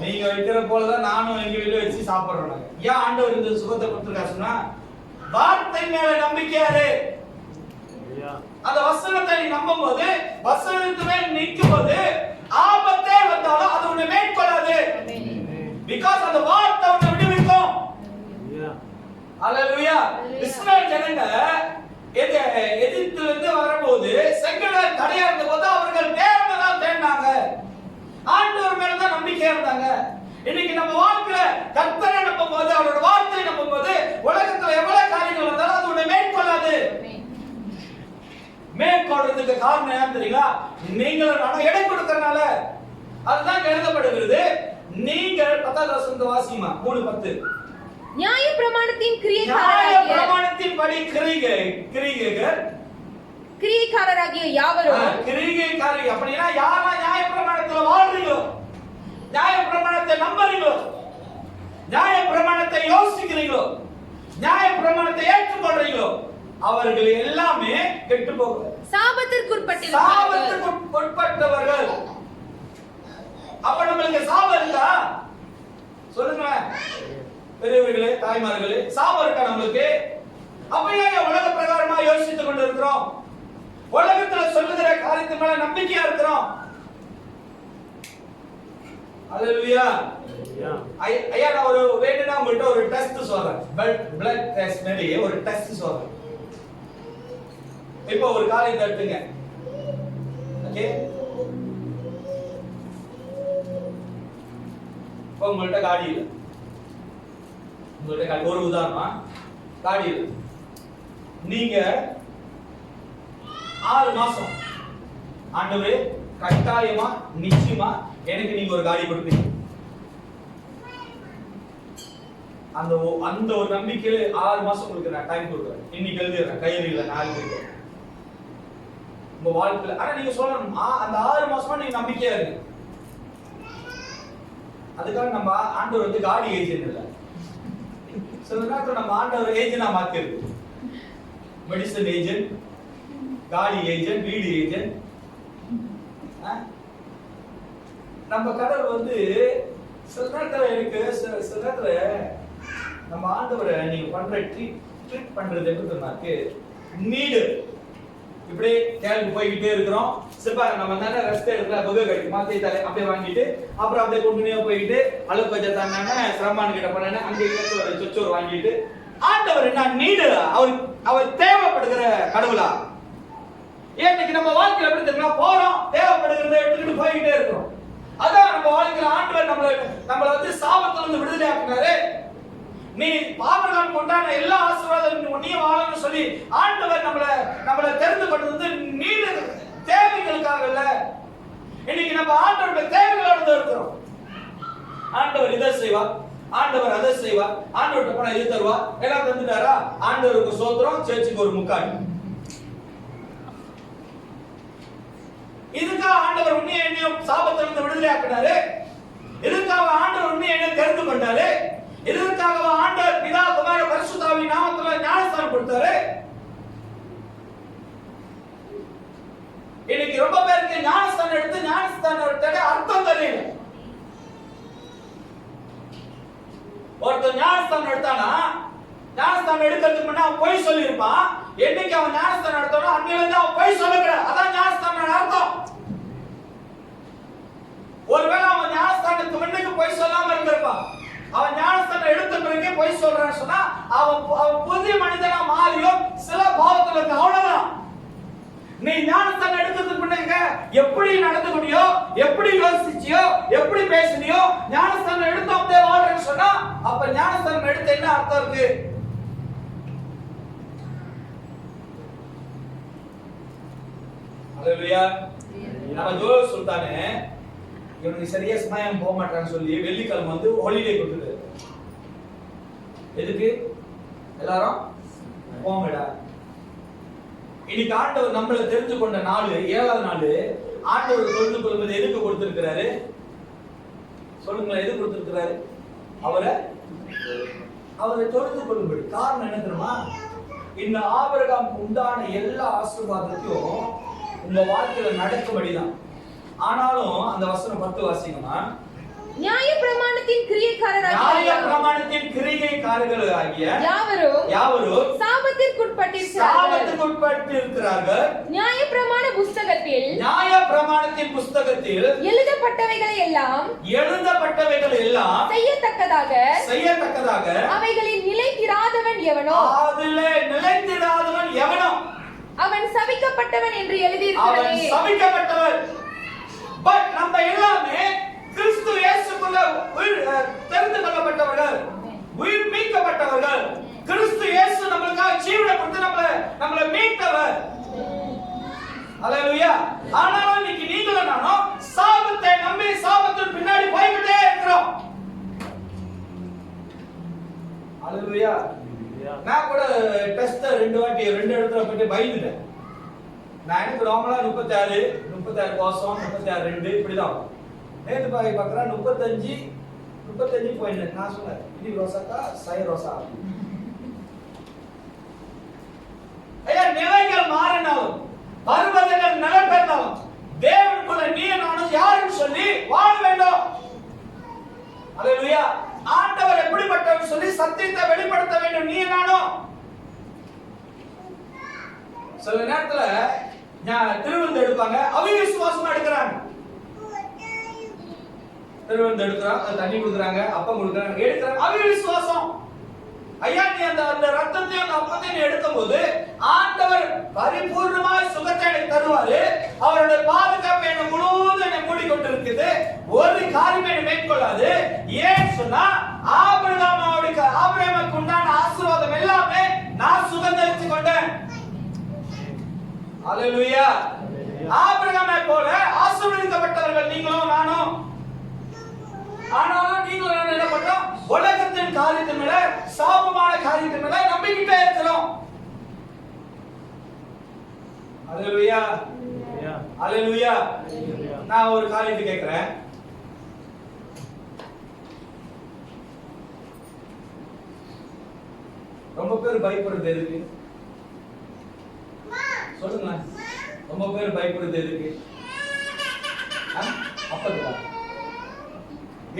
நீங்க வைக்கிற போலதான் நானும் எங்க வீட்டுல வச்சு சாப்பிடுறோம். ஏன் ஆண்டவர் இந்த சுகத்தை கொடுத்திருக்காரு சொன்னா, வார்த்தை மேல நம்பிக்கையாரு. அந்த வசனத்தை நீ நம்பும் போது, வசனத்து மேல் நிற்கும் போது ஆபத்தே வந்தாலும் அது உன்னை மேற்கொள்ளாது. பிகாஸ் அந்த வார்த்தை உன்னை விடுவிக்கும். அல்லேலூயா. இஸ்ரவேல் ஜனங்க எகிப்திலிருந்து இருந்து வரும்போது செங்கடல் தடையா இருந்த போது அவர்கள் தேவனை தான் தேடினாங்க, ஆண்டவர் மேல தான் நம்பிக்கையா இருந்தாங்க. இன்னைக்கு நம்ம வாழ்க்கையில கர்த்தரை நம்பும் போது, அவரோட வார்த்தையை நம்பும் போது, உலகத்துல எவ்வளவு காரியங்கள் வந்தாலும் அது உன்னை மேற்கொள்ளாது. மேற்கொள்றதுக்கு காரணம் என்ன தெரியுங்களா? நீங்கள் நானும் எடை கொடுக்கறனால. அதுதான் எழுதப்படுகிறது. நீங்கள் 10வது வசனத்தை வாசிமா, 3:10. நியாயப்பிரமாணத்தின் நியாயப்பிரமாணத்தின்படி கிரியைக்காரராகிய யாவரும் கிரியைக்காரர் அப்படினா யாரா நியாயப்பிரமாணத்துல வாழ்றீங்களோ, நியாயப்பிரமாணத்தை நம்புறீங்களோ, நியாயப்பிரமாணத்தை யோசிக்கிறீங்களோ, நியாயப்பிரமாணத்தை ஏற்றுக்கொள்றீங்களோ, அவர்கள் எல்லாமே கெட்டு போகிறார்கள். சாபத்திற்குட்பட்டவர்கள். அப்ப நம்மளுக்கு சாபம் இருக்கா? சொல்லுங்க பெரியவர்களே, தாய்மார்களே, சாபம் இருக்கா நம்மளுக்கு? அப்ப ஏன் உலக பிரகாரமா யோசித்துக் கொண்டு இருக்கிறோம்? உலகத்துல சொல்லுகிற காரியத்து மேல நம்பிக்கையா இருக்கிறோம். அல்லேலூயா. ஐயா நான் ஒரு வேணும்னா உங்கள்கிட்ட ஒரு டெஸ்ட் சொல்றேன், பிளட் டெஸ்ட் மாதிரி ஒரு டெஸ்ட் சொல்றேன். இப்போ ஒரு காரியத்தை எடுத்துங்க. ஓகே, இப்போ உங்கள்கிட்ட காடி இல்லை, உங்கள்கிட்ட ஒரு உதாரணம், காடி இல்லை. நீங்க 6 மாசம் ஆண்டவரே கட்டாயமா நிச்சயமா எனக்கு நீங்க ஒரு காடி கொடுப்பீங்க, அந்த ஒரு நம்பிக்கையில 6 மாசம் உங்களுக்கு நான் டைம் கொடுக்குறேன். இன்னைக்கு எழுதிடுறேன், கையில் இல்லை, நாளைக்கு எழுதுறேன் உங்க வாழ்க்கையில. ஆனா நீங்க சொல்லணும் அந்த 6 மாசமா நீங்க நம்பிக்கையா இருக்கு. அதுக்காக நம்ம ஆண்டவர் வந்து காடி ஏஜென்ட் இல்ல. சில நேரத்துல நம்ம ஆண்டவர் ஏஜென்டா மாத்திருக்கு. மெடிசன் ஏஜென்ட், காடி ஏஜென்ட், வீடு ஏஜென்ட். நம்ம கடவுள் வந்து சில நேரத்துல எனக்கு சில நேரத்துல நம்ம ஆண்டவரை நீங்க பண்ற ட்ரீட் பண்றது எப்படி சொன்னாக்கு நீடு இப்படி கேள்வி போய்கிட்டே இருக்கிறோம். சிப்பாங்க நம்ம தானே ரெஸ்ட் எடுக்கல, புகை கட்டி மாத்தி தலை அப்படியே வாங்கிட்டு அப்புறம் அப்படியே கொண்டுனே போயிட்டு அளவு கொஞ்சம் தானே சிரமானு கிட்ட பண்ண அங்கே ஒரு சொச்சோறு வாங்கிட்டு ஆண்டவர் என்ன நீடு அவர் தேவைப்படுகிற கடவுளா? இன்னைக்கு நம்ம வாழ்க்கையில எப்படி தெரியுமா போறோம், தேவைப்படுகிறத எடுத்துக்கிட்டு போய்கிட்டே இருக்கிறோம். அதான் நம்ம வாழ்க்கையில ஆண்டவர் நம்மள வந்து சாபத்துல இருந்து விடுதலை ஆக்கினாரு. நீ ஆபிரகாம் கொண்டான எல்லா ஆசீர்வாதங்களும் நீ வாழணும்னு சொல்லி ஆண்டவர் நம்மள தெரிந்து கொண்டது வந்து நீண்ட தேவைகளுக்காக இல்ல. இன்னைக்கு நம்ம ஆண்டவருடைய தேவைகளோட இருக்கிறோம். ஆண்டவர் இதை செய்வார், ஆண்டவர் அதை செய்வார், ஆண்டவர்கிட்ட போனா இது தருவார், எல்லாம் தந்துட்டாரா? ஆண்டவருக்கு சோத்திரம், சேர்ச்சுக்கு ஒரு முக்காடி. இதுக்காக ஆண்டவர் உன்னைய என்னையும் சாபத்திலிருந்து விடுதலை ஆக்கினாரு. இதுக்காக ஆண்டவர் உன்னைய என்னையும் தெரிந்து கொண்டாரு. இதற்காக ஆண்டவர் பிதா குமார பரிசுத்த ஆவியின் நாமத்திலே ஞானஸ்நானம் கொடுத்தாரு. ஒருத்தர் ஞானஸ்தானம் எடுத்து அர்த்தம் தெரியல. ஒருத்தர் ஞானஸ்தானம் எடுத்தானா, ஞானஸ்தானம் எடுக்கிறதுக்கு முன்னாடி அவன் பொய் சொல்லியிருப்பான். என்னைக்கு அவன் ஞானஸ்தானம் எடுத்தானோ அன்னையிலிருந்து அவன் பொய் சொல்லக்கூடாது. அதான் ஞானஸ்தானம் அர்த்தம். ஒருவேளை அவன் ஞானஸ்தானத்துக்கு முன்னுக்கு பொய் சொல்லாம இருந்திருப்பான். அவன் ஞானஸ்தானம் எடுத்த பிறகு பொய் சொல்றான்னு சொன்னா அவன் புதிய மனிதனா மாறியோ சில பாவத்துல இருக்க. அவ்வளவுதான். நீ ஞானஸ்தானம் எடுக்கிறதுக்கு முன்னாடி எப்படி நடந்துக்கணியோ, எப்படி யோசிச்சியோ, எப்படி பேசினியோ, ஞானஸ்தானம் எடுத்தோம்தே வாழ்றேன்னு சொன்னா அப்ப ஞானஸ்தானம் எடுத்த என்ன அர்த்தம் இருக்கு? அல்லேலூயா. நம்ம ஜோல் சுல்தானே இவனுக்கு சரியா சமயம் போக மாட்டான்னு சொல்லி வெள்ளிக்கிழமை வந்து ஹாலிடே கொடுத்துரு. எதுக்கு? எல்லாரும் போங்கடா. இன்னைக்கு ஆண்டவர் நம்மளை தெரிந்து கொண்ட நாள் 7வது நாள். ஆண்டவர் தெரிந்து கொள்வது எதுக்கு கொடுத்திருக்கிறாரு? சொல்லுங்களேன், எதுக்கு கொடுத்திருக்கிறாரு? அவரை தெரிந்து கொள்ளும்படி. காரணம் என்ன தெரியுமா? இந்த ஆபிரகாம் உண்டான எல்லா ஆசீர்வாதத்தையும் உங்க வாழ்க்கையில நடக்கும்படிதான். ஆனாலும் அந்த வசனம் 10 வாசிக்கமா, நியாயப்பிரமாணத்தின் கிரியைக்காரர்களாகிய யாவரும் சாபத்திற்குட்பட்டிருக்கிறார்கள். நியாயப்பிரமாணத்தின் புஸ்தகத்தில் எழுதப்பட்டவைகளை எல்லாம் செய்யத்தக்கதாக அவைகளில் நிலைத்திராதவன் எவனோ அவன் சபிக்கப்பட்டவன் என்று எழுதியிருக்கிறது. சபிக்கப்பட்டவன். பட் நம்ம எல்லாமே கிறிஸ்து இயேசுக்குள்ள தெரிந்து கொள்ளப்பட்டவர்கள், உயிர் மீட்கப்பட்டவர்கள். கிறிஸ்து இயேசு நமக்காக ஜீவனை கொடுத்து நம்மளை மீட்டவர். அல்லேலூயா. ஆனாலும் இன்னைக்கு நீங்களும் நானும் சாபத்தை நம்பி சாபத்தின் பின்னாடி போய்கிட்டே இருக்கிறோம். அல்லேலூயா. நான் கூட டெஸ்ட் 2 இடத்துல போயிட்டு பயந்துட்டேன். நான் எனக்கு நார்மலா 36 கோசம் 36 இப்படிதான். நேற்று பார்க்குறேன் 35 போயிடுறேன். நான் சொன்னேன் இது ரோசாக்கா சை ரோசா. ஐயா, நிலைகள் மாறினாலும் பருவதங்கள் நிலப்பெயர்ந்தாலும் தேவனுக்குள்ள நீ நானும் யாருன்னு சொல்லி வாழ வேண்டும். அல்லேலூயா. ஆண்டவர் எப்படிப்பட்டவர் சொல்லி சத்தியத்தை வெளிப்படுத்த வேண்டும் நீ நானும். சில நேரத்துல திருவிருந்து எடுப்பாங்க, அவிசுவாசமா எடுக்கிறாங்க. திருவிருந்து எடுக்கிறாங்க, தண்ணி கொடுக்குறாங்க, அப்பம் கொடுக்குறாங்க, எடுக்கிறாங்க, அவிசுவாசம். ஐயா, நீ அந்த ரத்தத்தையும் அந்த அப்பத்தையும் எடுக்கும் போது ஆண்டவர் பரிபூர்ணமாய் சுகத்தை எனக்கு தருவாரு. அவருடைய பாதுகாப்பு என்ன முழுவதும் என்னை மூடிக்கொண்டிருக்குது. ஒரு காரியமே என்னை மேற்கொள்ளாது. ஏன் சொன்னா ஆபிரகாமுக்கு உண்டான ஆசீர்வாதம் எல்லாமே நான் சுகந்தரித்து கொண்டேன். அல்லேலூயா. ஆபிரகாமை போல ஆசீர்வதிக்கப்பட்டவர்கள் நீங்களும் நானும். ஆனாலும் நீங்களும் என்ன பண்றோம்? உலகத்தின் காரியத்தின் மேல, சாபமான காரியத்தின் மேல நம்பிக்கிட்டே இருக்கிறோம். அல்லேலூயா. அல்லேலூயா. நான் ஒரு காரியத்தை கேட்கிறேன். ரொம்ப பேர் பயப்படுறது எதுக்கு? சொல்லுங்க. ரொம்ப பேர் பயப்படுறது எதுக்கு? அப்பதுக்கா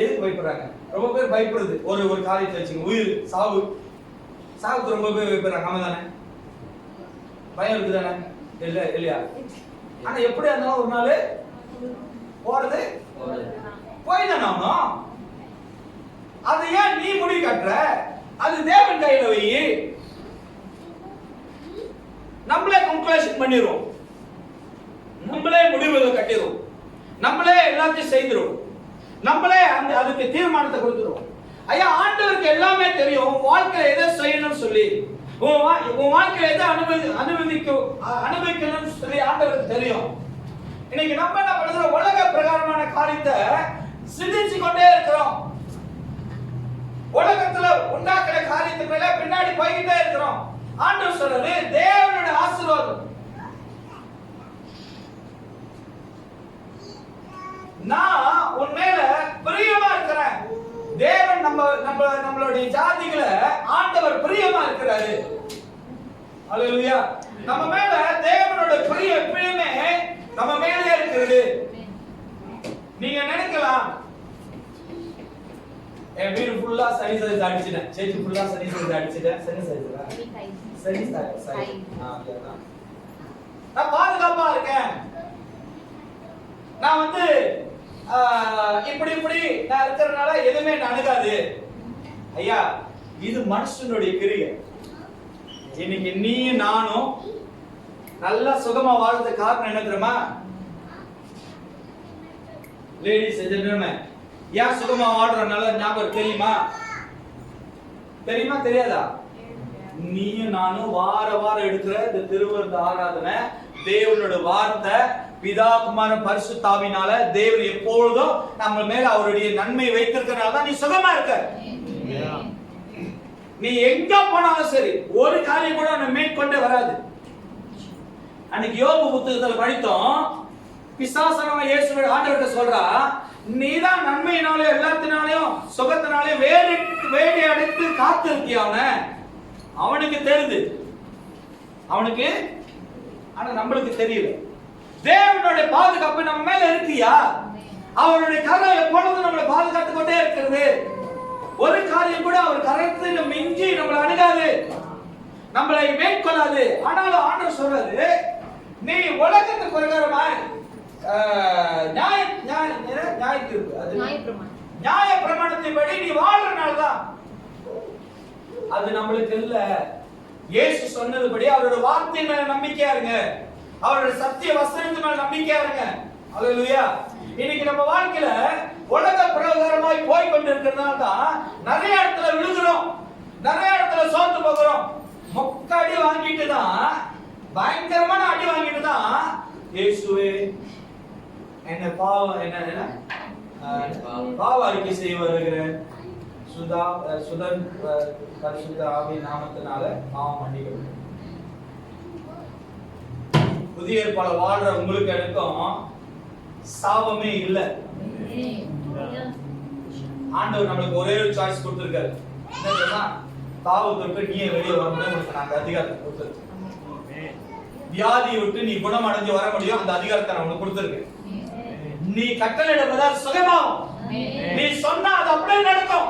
எதுக்கு பயப்படுறாங்க? ரொம்ப பேர் பயப்படுறது ஒரு காரியத்தை வச்சுங்க. உயிர் சாவுக்கு ரொம்ப பேர் பயப்படுறாங்க. ஆமா தானே? பயம் இருக்குதானே? இல்லையா? ஆனா எப்படி இருந்தாலும் ஒரு நாள் போறது போய் தானே ஆகணும். அதை ஏன் நீ முடிவு கட்டுற? அது தேவன் கையில வை. நம்மளே கன்க்ளூஷன் பண்ணிடுவோம், நம்மளே முடிவுகளை கட்டிடுவோம், நம்மளே எல்லாத்தையும் செய்திருவோம், நம்மளே அதுக்கு தீர்மானத்தை கொடுத்துருவோம். ஐயா, ஆண்டவருக்கு எல்லாமே தெரியும். உன் வாழ்க்கையில எதை செய்யணும்னு சொல்லி, உன் வாழ்க்கையில எதை அனுபவிக்கணும்னு சொல்லி ஆண்டவருக்கு தெரியும். இன்னைக்கு நம்ம என்ன பண்றோம்? உலக பிரகாரமான காரியத்தை சிந்திச்சு கொண்டே இருக்கிறோம். உலகத்துல உண்டாக்குற காரியத்துக்கு மேல பின்னாடி போய்கிட்டே இருக்கிறோம். ஆண்டவர் சொல்றாரு, தேவனுடைய ஆசீர்வாதம் நான் உன் மேல பிரியமா இருக்கிறேன். தேவன் நம்மளுடைய ஜாதிகளை ஆண்டவர் பிரியமா இருக்கிறாரு. அல்லேலூயா. நம்ம மேல தேவனோட பிரியமே நம்ம மேலே இருக்கிறது. நீங்க நினைக்கலாம் என் வீடு ஃபுல்லா சனி சைஸ் அடிச்சிட்டேன், சேர்ச்சி ஃபுல்லா சனி சைஸ் அடிச்சிட்டேன். சனி சைஸ்ல சனி சைஸ் அப்படிதான் நான் பாதுகாப்பா இருக்கேன், நான் வந்து இப்படி இப்படி நான் இருக்கிறதுனால எதுவுமே அணுகாது. ஐயா, இது மனுஷனுடைய கிரியை. இன்னைக்கு நீ நானும் நல்லா சுகமா வாழ்றது காரணம் என்ன தெரியுமா? லேடிஸ் ஜென்டில்மேன், ஏன் சுகமா வாழ்றதுனால ஞாபகம் தெரியுமா? தெரியுமா தெரியாதா? நீயும் நானும் வார வாரம் எடுக்கிற இந்த திருவிருந்த ஆராதனை, தேவனோட வார்த்தை, பிதா குமாரன் பரிசுத்த ஆவியினால தேவன் எப்பொழுதும் நம்ம மேல அவருடைய நன்மை வைத்திருக்கிறனால தான் நீ சுகமா இருக்க. நீ எங்க போனாலும் சரி ஒரு காரியம் கூட உன்னை மேற்கொண்டே வராது. அன்னைக்கு யோபு புத்தகத்துல படித்தோம், பிசாசனவ இயேசுவை ஆண்டவர்கிட்ட சொல்றா, நீதான் நன்மையினாலே எல்லாத்தினாலையும் சுகத்தினாலையும் வேடி அடைத்து காத்து இருக்கிய அவனுக்கு தெரியுது, அவனுக்கு. ஆனா நம்மளுக்கு தெரியல. தேவனுடைய பாதுகாப்பு நம்ம மேல இருக்கியா? அவருடைய கரம் எப்பொழுதும் நம்மளை பாதுகாத்து கொண்டே இருக்கிறது. ஒரு காரியம் கூட அவர் கரத்துல மிஞ்சி நம்மளை அணுகாது, நம்மளை மேற்கொள்ளாது. ஆனாலும் ஆண்டவர் சொல்றாரு, நீ உலகத்துக்கு பிரகாரமாய் நியாய பிரமாணத்தின்படி நீ வாழ்றனால்தான் அது நம்மளுக்கு இல்ல. இயேசு சொன்னதுபடி அவரோட வார்த்தை மேல நம்பிக்கையா இருங்க, அவரோட சத்திய வசனத்து மேல நம்பிக்கையா இருங்க. அல்லேலூயா. இன்னைக்கு நம்ம வாழ்க்கையில உலக பிரகாரமாய் போய் கொண்டிருக்கிறதுனால தான் நிறைய இடத்துல விழுகிறோம், நிறைய இடத்துல சோர்ந்து போகிறோம். மொக்க அடி வாங்கிட்டு தான், பயங்கரமான அடி வாங்கிட்டு தான் இயேசுவே என்ன பாவ அறிக்கை செய்ய வருகிறேன், சுதன் பரிசுத்த ஆவியின் நாமத்தினால பாவம் மன்னிக்கப்படும். புதிய ஏற்பாடு வாழ்ற உங்களுக்கு எனக்கும் சாபமே இல்ல. ஆண்டவர் நம்மளுக்கு ஒரே ஒரு சாய்ஸ் கொடுத்திருக்காரு, என்னன்னா பாவத்தை விட்டு நீயே வெளியே வரணும். உங்களுக்கு நாங்க அதிகாரத்தை கொடுத்திருக்கோம். வியாதியை விட்டு நீ குணம் அடைஞ்சு வர முடியும், அந்த அதிகாரத்தை நான் உனக்கு கொடுத்திருக்கேன். நீ கட்டளையிடுவதால் சுகமாகும், நீ சொன்னா அது அப்படியே நடக்கும்.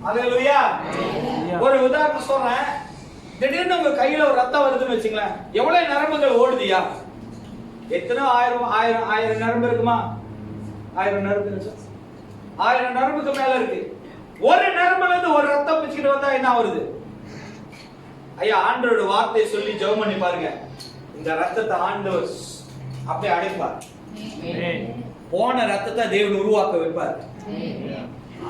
அல்லேலூயா. ஒரு உதாரணம் சொல்றேன். திடீர்னு உங்க கையில ஒரு ரத்தம் வருதுன்னு வச்சுங்களேன், எவ்வளவு நரம்புகள் ஓடுதியா? எத்தனை ஆயிரம் நரம்பு இருக்குமா? 1000 நரம்பு இருக்கு, 1000 நரம்புக்கு மேல இருக்கு. ஒரு நரம்புல இருந்து ஒரு ரத்தம் பிச்சுக்கிட்டு வந்தா என்ன வருது? ஐயா, ஆண்டவரோட வார்த்தையை சொல்லி ஜெபம் பண்ணி பாருங்க, இந்த ரத்தத்தை ஆண்டவர் அப்படியே அடைப்பார். போன ரத்தத்தை தேவன் உருவாக்க வைப்பார்.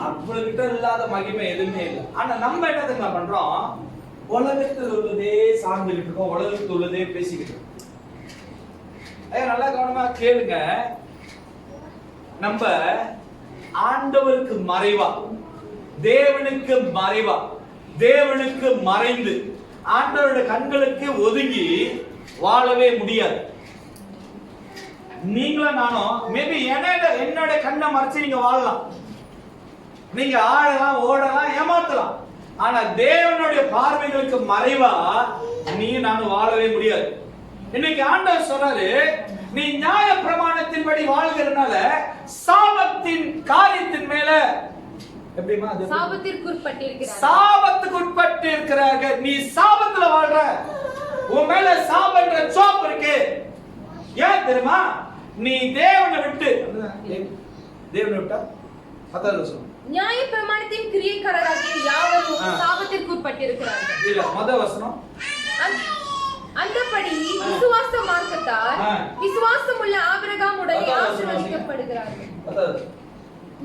அவர்கிட்ட இல்லாத மகிமை எதுவுமே இல்லை. ஆனா நம்ம என்ன தெரியுமா பண்றோம்? உலகத்தில் உள்ளதே சார்ந்துகிட்டு இருக்கோம், உலகத்தில் உள்ளதே பேசிக்கிட்டு இருக்கோம். நல்லா கவனமா கேளுங்க. நம்ம ஆண்டவருக்கு மறைவா, தேவனுக்கு மறைவா, தேவனுக்கு மறைந்து ஆண்டவருடைய கண்களுக்கு ஒதுங்கி வாழவே முடியாது. நீங்களும் நானும் மேபி என்னோட கண்ணை மறைச்சு நீங்க வாழலாம், நீங்க ஆடலாம், ஓடலாம், ஏமாத்தலாம். ஆனா தேவனுடைய பார்வைகளுக்கு மறைவா நீ நானும் வாழவே முடியாது. இன்னைக்கு ஆண்டவர் சொல்றாரு, நீ நியாய பிரமாணத்தின்படி வாழ்கிறதுனால சாபத்தின் காரியத்தின் மேல எப்படிமா சாபத்துக்கு இருக்கிறார்கள். நீ சாபத்துல வாழ்ற, உன் மேல சாபன்ற சோப்பு இருக்கு. ஏன் தெரியுமா? நீ தேவனை விட்டு விட்டா நியாய பிரமாணத்தின் கிரியைக்காரராகிய யாவரும் சாபத்திற்கு உட்பட்டிருக்கிறார்கள். இல்ல, முதல் வசனம். அந்தபடி விசுவாச மார்க்கத்தால் விசுவாசமுள்ள ஆபிரகாம் உடனே ஆசீர்வதிக்கப்படுகிறார்கள்.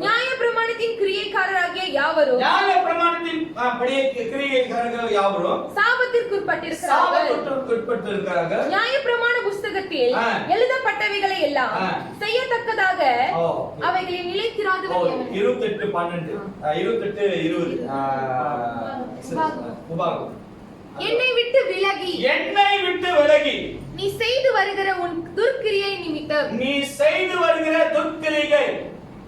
நியாய பிரமாணத்தின் கிரியைக்காரராகிய யாவரும் சாபத்திற்கு உட்பட்டிருக்கிறார்கள். நியாய பிரமாண புஸ்தகத்தில் எழுதப்பட்டவைகளை எல்லாம் செய்யத்தக்கதாக அவைகளில் நிலைத்திராதவர் எவன்? 28:12 என்னை விட்டு விலகி நீ செய்து வருகிற உன் துர்க்கிரியை நிமித்தம். நீ செய்து வருகிற துர்க்கிரியை.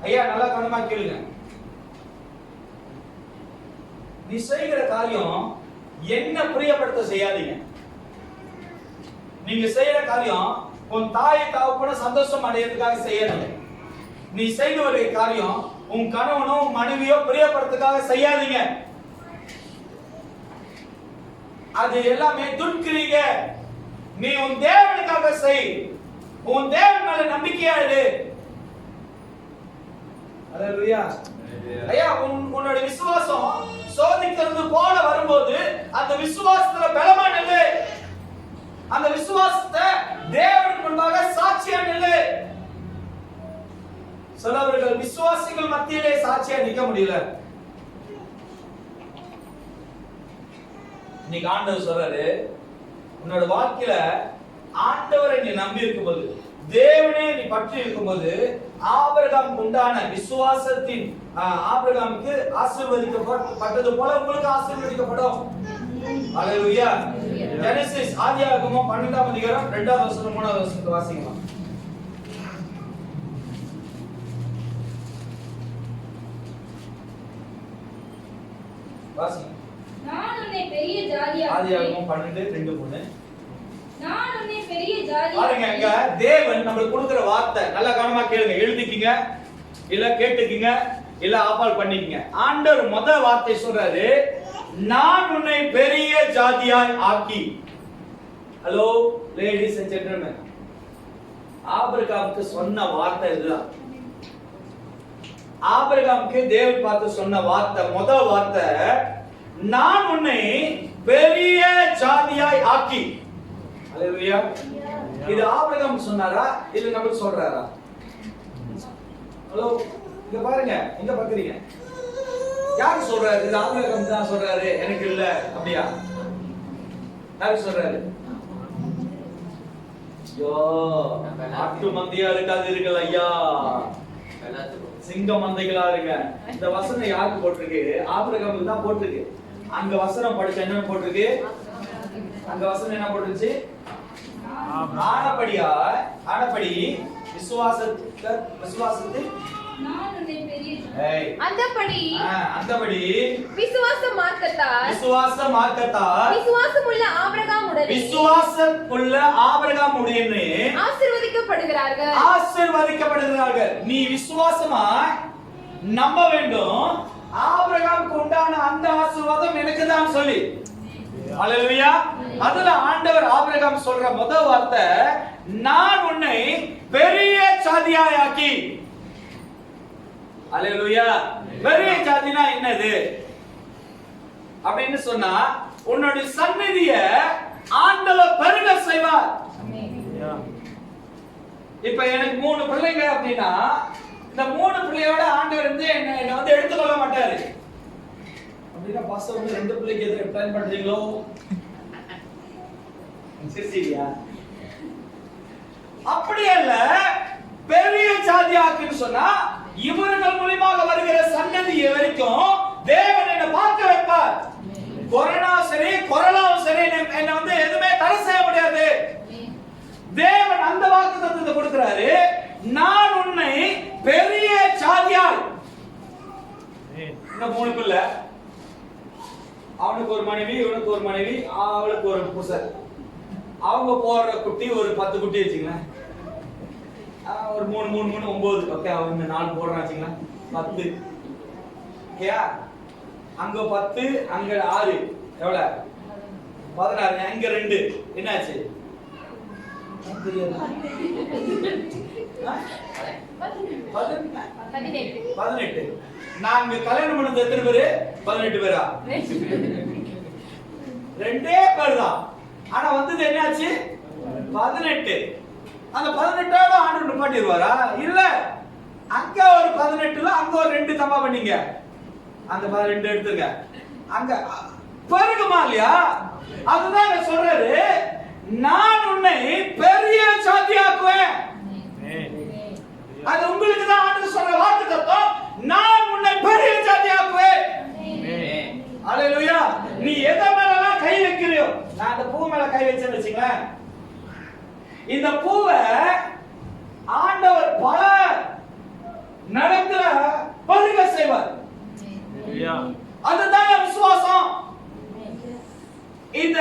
ஐயா, நல்லா கவனமா கேளுங்க. நீ செய்கிற காரியம் என்ன பிரியப்படுத்த செய்யாதீங்க. நீங்க செய்யற காரியம் உன் தாயை தகப்பனும் சந்தோஷம் அடையறதுக்காக செய்யணும். நீ செய்து வருகிற காரியம் உன் கணவனோ மனைவியோ பிரியப்படுறதுக்காக செய்யாதீங்க. அது எல்லாமே துன்கிரிகை. நீ உன் தேவனுக்காக செய். உன் தேவன் மேல நம்பிக்கையா இரு. அல்லேலூயா. ஐயா, உன்னோட விசுவாசம் சோதிக்கிறது போல வரும்போது அந்த விசுவாசத்துல பலமா நில்லு. அந்த விசுவாசத்தை தேவனுக்கு முன்பாக சாட்சியா நில்லு. சிலவர்கள் விசுவாசிகள் மத்தியிலே சாட்சியா நிக்க முடியல. இன்னைக்கு ஆண்டவர் சொல்றாரு, உன்னோட வாழ்க்கையில ஆண்டவரை நீ நம்பி இருக்கும்போது, தேவனே நீ பற்றி இருக்கும்போது, ஆபிரகாமுக்கு உண்டான விசுவாசத்தின் ஆபிரகாமுக்கு ஆசீர்வதிக்கப்பட்டது போல உங்களுக்கு ஆசீர்வதிக்கப்படும். அல்லேலூயா. ஜெனசிஸ் ஆதியாகமம் 12ஆம் அதிகாரம் 2வது வசனம் 3வது வசனத்தை வாசிக்கலாம். வாசிங்க. நான் உன்னை பெரிய ஜாதியாக்குவேன். ஆதியாகமம் 12:2-3. நான் உன்னை பெரிய ஜாதியாக்குவேன். பாருங்க, அங்க தேவன் நமக்கு கொடுக்கிற வார்த்தை நல்லா கவனமா கேளுங்க. எழுதிக்கீங்க, இல்ல கேட்டுக்கீங்க, இல்ல ஆபால் பண்ணிக்கீங்க. ஆண்டவர் முதல் வார்த்தை சொல்றாரு, நான் உன்னை பெரிய ஜாதியாய் ஆக்கி. ஹலோ லேடிஸ் அண்ட் ஜென்டில்மேன், ஆபிரகாமுக்கு சொன்ன வார்த்தை இதுதான். ஆபிரகாமுக்கு தேவன் பார்த்து சொன்ன வார்த்தை, முதல் வார்த்தை, நான் உன்னை பெரிய ஜாதியாய் ஆக்கி. அல்லேலூயா. இது ஆபிரகாம் சொன்னாரா இல்ல நமக்கு சொல்றாரா? ஹலோ, இங்க பாருங்க, இங்க பாக்குறீங்க, யார் சொல்றாரு? இது ஆபிரகாம் தான் சொல்றாரு, எனக்கு இல்ல. அப்படியா? யார் சொல்றாரு? ஐயோ, ஆட்டு மந்தையா இருக்காது இருக்கல ஐயா, சிங்க மந்தைகளா இருங்க. இந்த வசனம் யாருக்கு போட்டிருக்கு? ஆபிரகாமுக்கு தான் போட்டிருக்கு. அங்க வசனம் படிச்ச என்ன போட்டிருக்கு? அங்க வசனம் என்ன போட்டுருச்சு? ஆனபடி விசுவாசத்தில் நான் உன்னை பெரிய அந்தபடி விசுவாச மார்க்கத்தால் விசுவாசமுள்ள ஆபிரகாமுடனே ஆசீர்வதிக்கப்படுகிறார்கள். நீ விசுவாசமா நம்ப வேண்டும். ஆபிரகாமுக்கு உண்டான அந்த ஆசீர்வாதம் எனக்கு தான் சொல்லி. அல்லேலூயா. அதுல ஆண்டவர் ஆபிரகாம் சொல்ற முதல் வார்த்தை, நான் உன்னை பெரிய ஜாதியாய் ஆக்கி. அல்லேலூயா. பெரிய ஜாதினா என்னது அப்படின்னு சொன்னா, உன்னுடைய சன்னதிய ஆண்டவர் பெருக செய்வார். இப்ப எனக்கு 3 பிள்ளைங்க அப்படின்னா, இந்த 3 பிள்ளையோட ஆண்டவர் வந்து என்ன வந்து எடுத்துக்கொள்ள மாட்டாரு. அப்படின்னா பாஸ்டர் வந்து 2 பிள்ளைக்கு எதிர பிளான் பண்றீங்களோ? சரியா? அப்படி அல்ல. பெரிய ஜாதியாக்குன்னு சொன்னா, இவர்கள் மூலமாக வருகிற சன்னதி வரைக்கும் தேவன் என்ன பார்க்க வைப்பார். கொரோனா சரி, கொரோனாவும் சரி, என்ன வந்து எதுவுமே தடை செய்ய முடியாது. தேவன் அந்த வாக்குத்தத்தத்தை கொடுக்கிறாரு, நான் உன்னை பெரிய ஜாதியாய். இந்த 3 பிள்ளை, அவனுக்கு ஒரு மனைவி, இவனுக்கு ஒரு மனைவி, அவளுக்கு ஒரு புருஷன். அவங்க போற குட்டி ஒரு 10 குட்டி வச்சுங்களேன். ஒரு 3 9. ஓகே, அவங்க 4 போடுறான் வச்சுங்களேன், 10. ஓகேயா? அங்க 10, அங்க 6, எவ்வளவு? 16. அங்க 2 என்னாச்சு? 18. நாங்க கல்யாணம் பண்ணது எத்தனை பேரு? 18 பேரா? 2 பேர் தான். ஆனா வந்தது என்னாச்சு? 18. அந்த 18ஓட ஆண்டவர் நிப்பாட்டிடுவாரா? இல்ல. அங்க ஒரு 18ல அங்க ஒரு 2 தப்பா பண்ணீங்க. அந்த 12 எடுத்துங்க. அங்க பெருகுமா இல்லையா? அதுதான் சொல்றாரு, நான் உன்னை பெரிய ஜாதியாக்குவேன். அது உங்களுக்கு தான் ஆண்டவர் சொல்ற வாக்குத்தத்தம், நான் உன்னை பெரிய ஜாதியாக்குவேன். அல்லேலூயா. நீ எதை மேலலாம் கை வைக்கிறியோ, நான் அந்த பூ மேல கை வச்சேன்னு வச்சுங்களேன், இந்த பூவை ஆண்டவர் பல நடத்துல பருக செய்வார். அதுதான் விசுவாசம். இந்த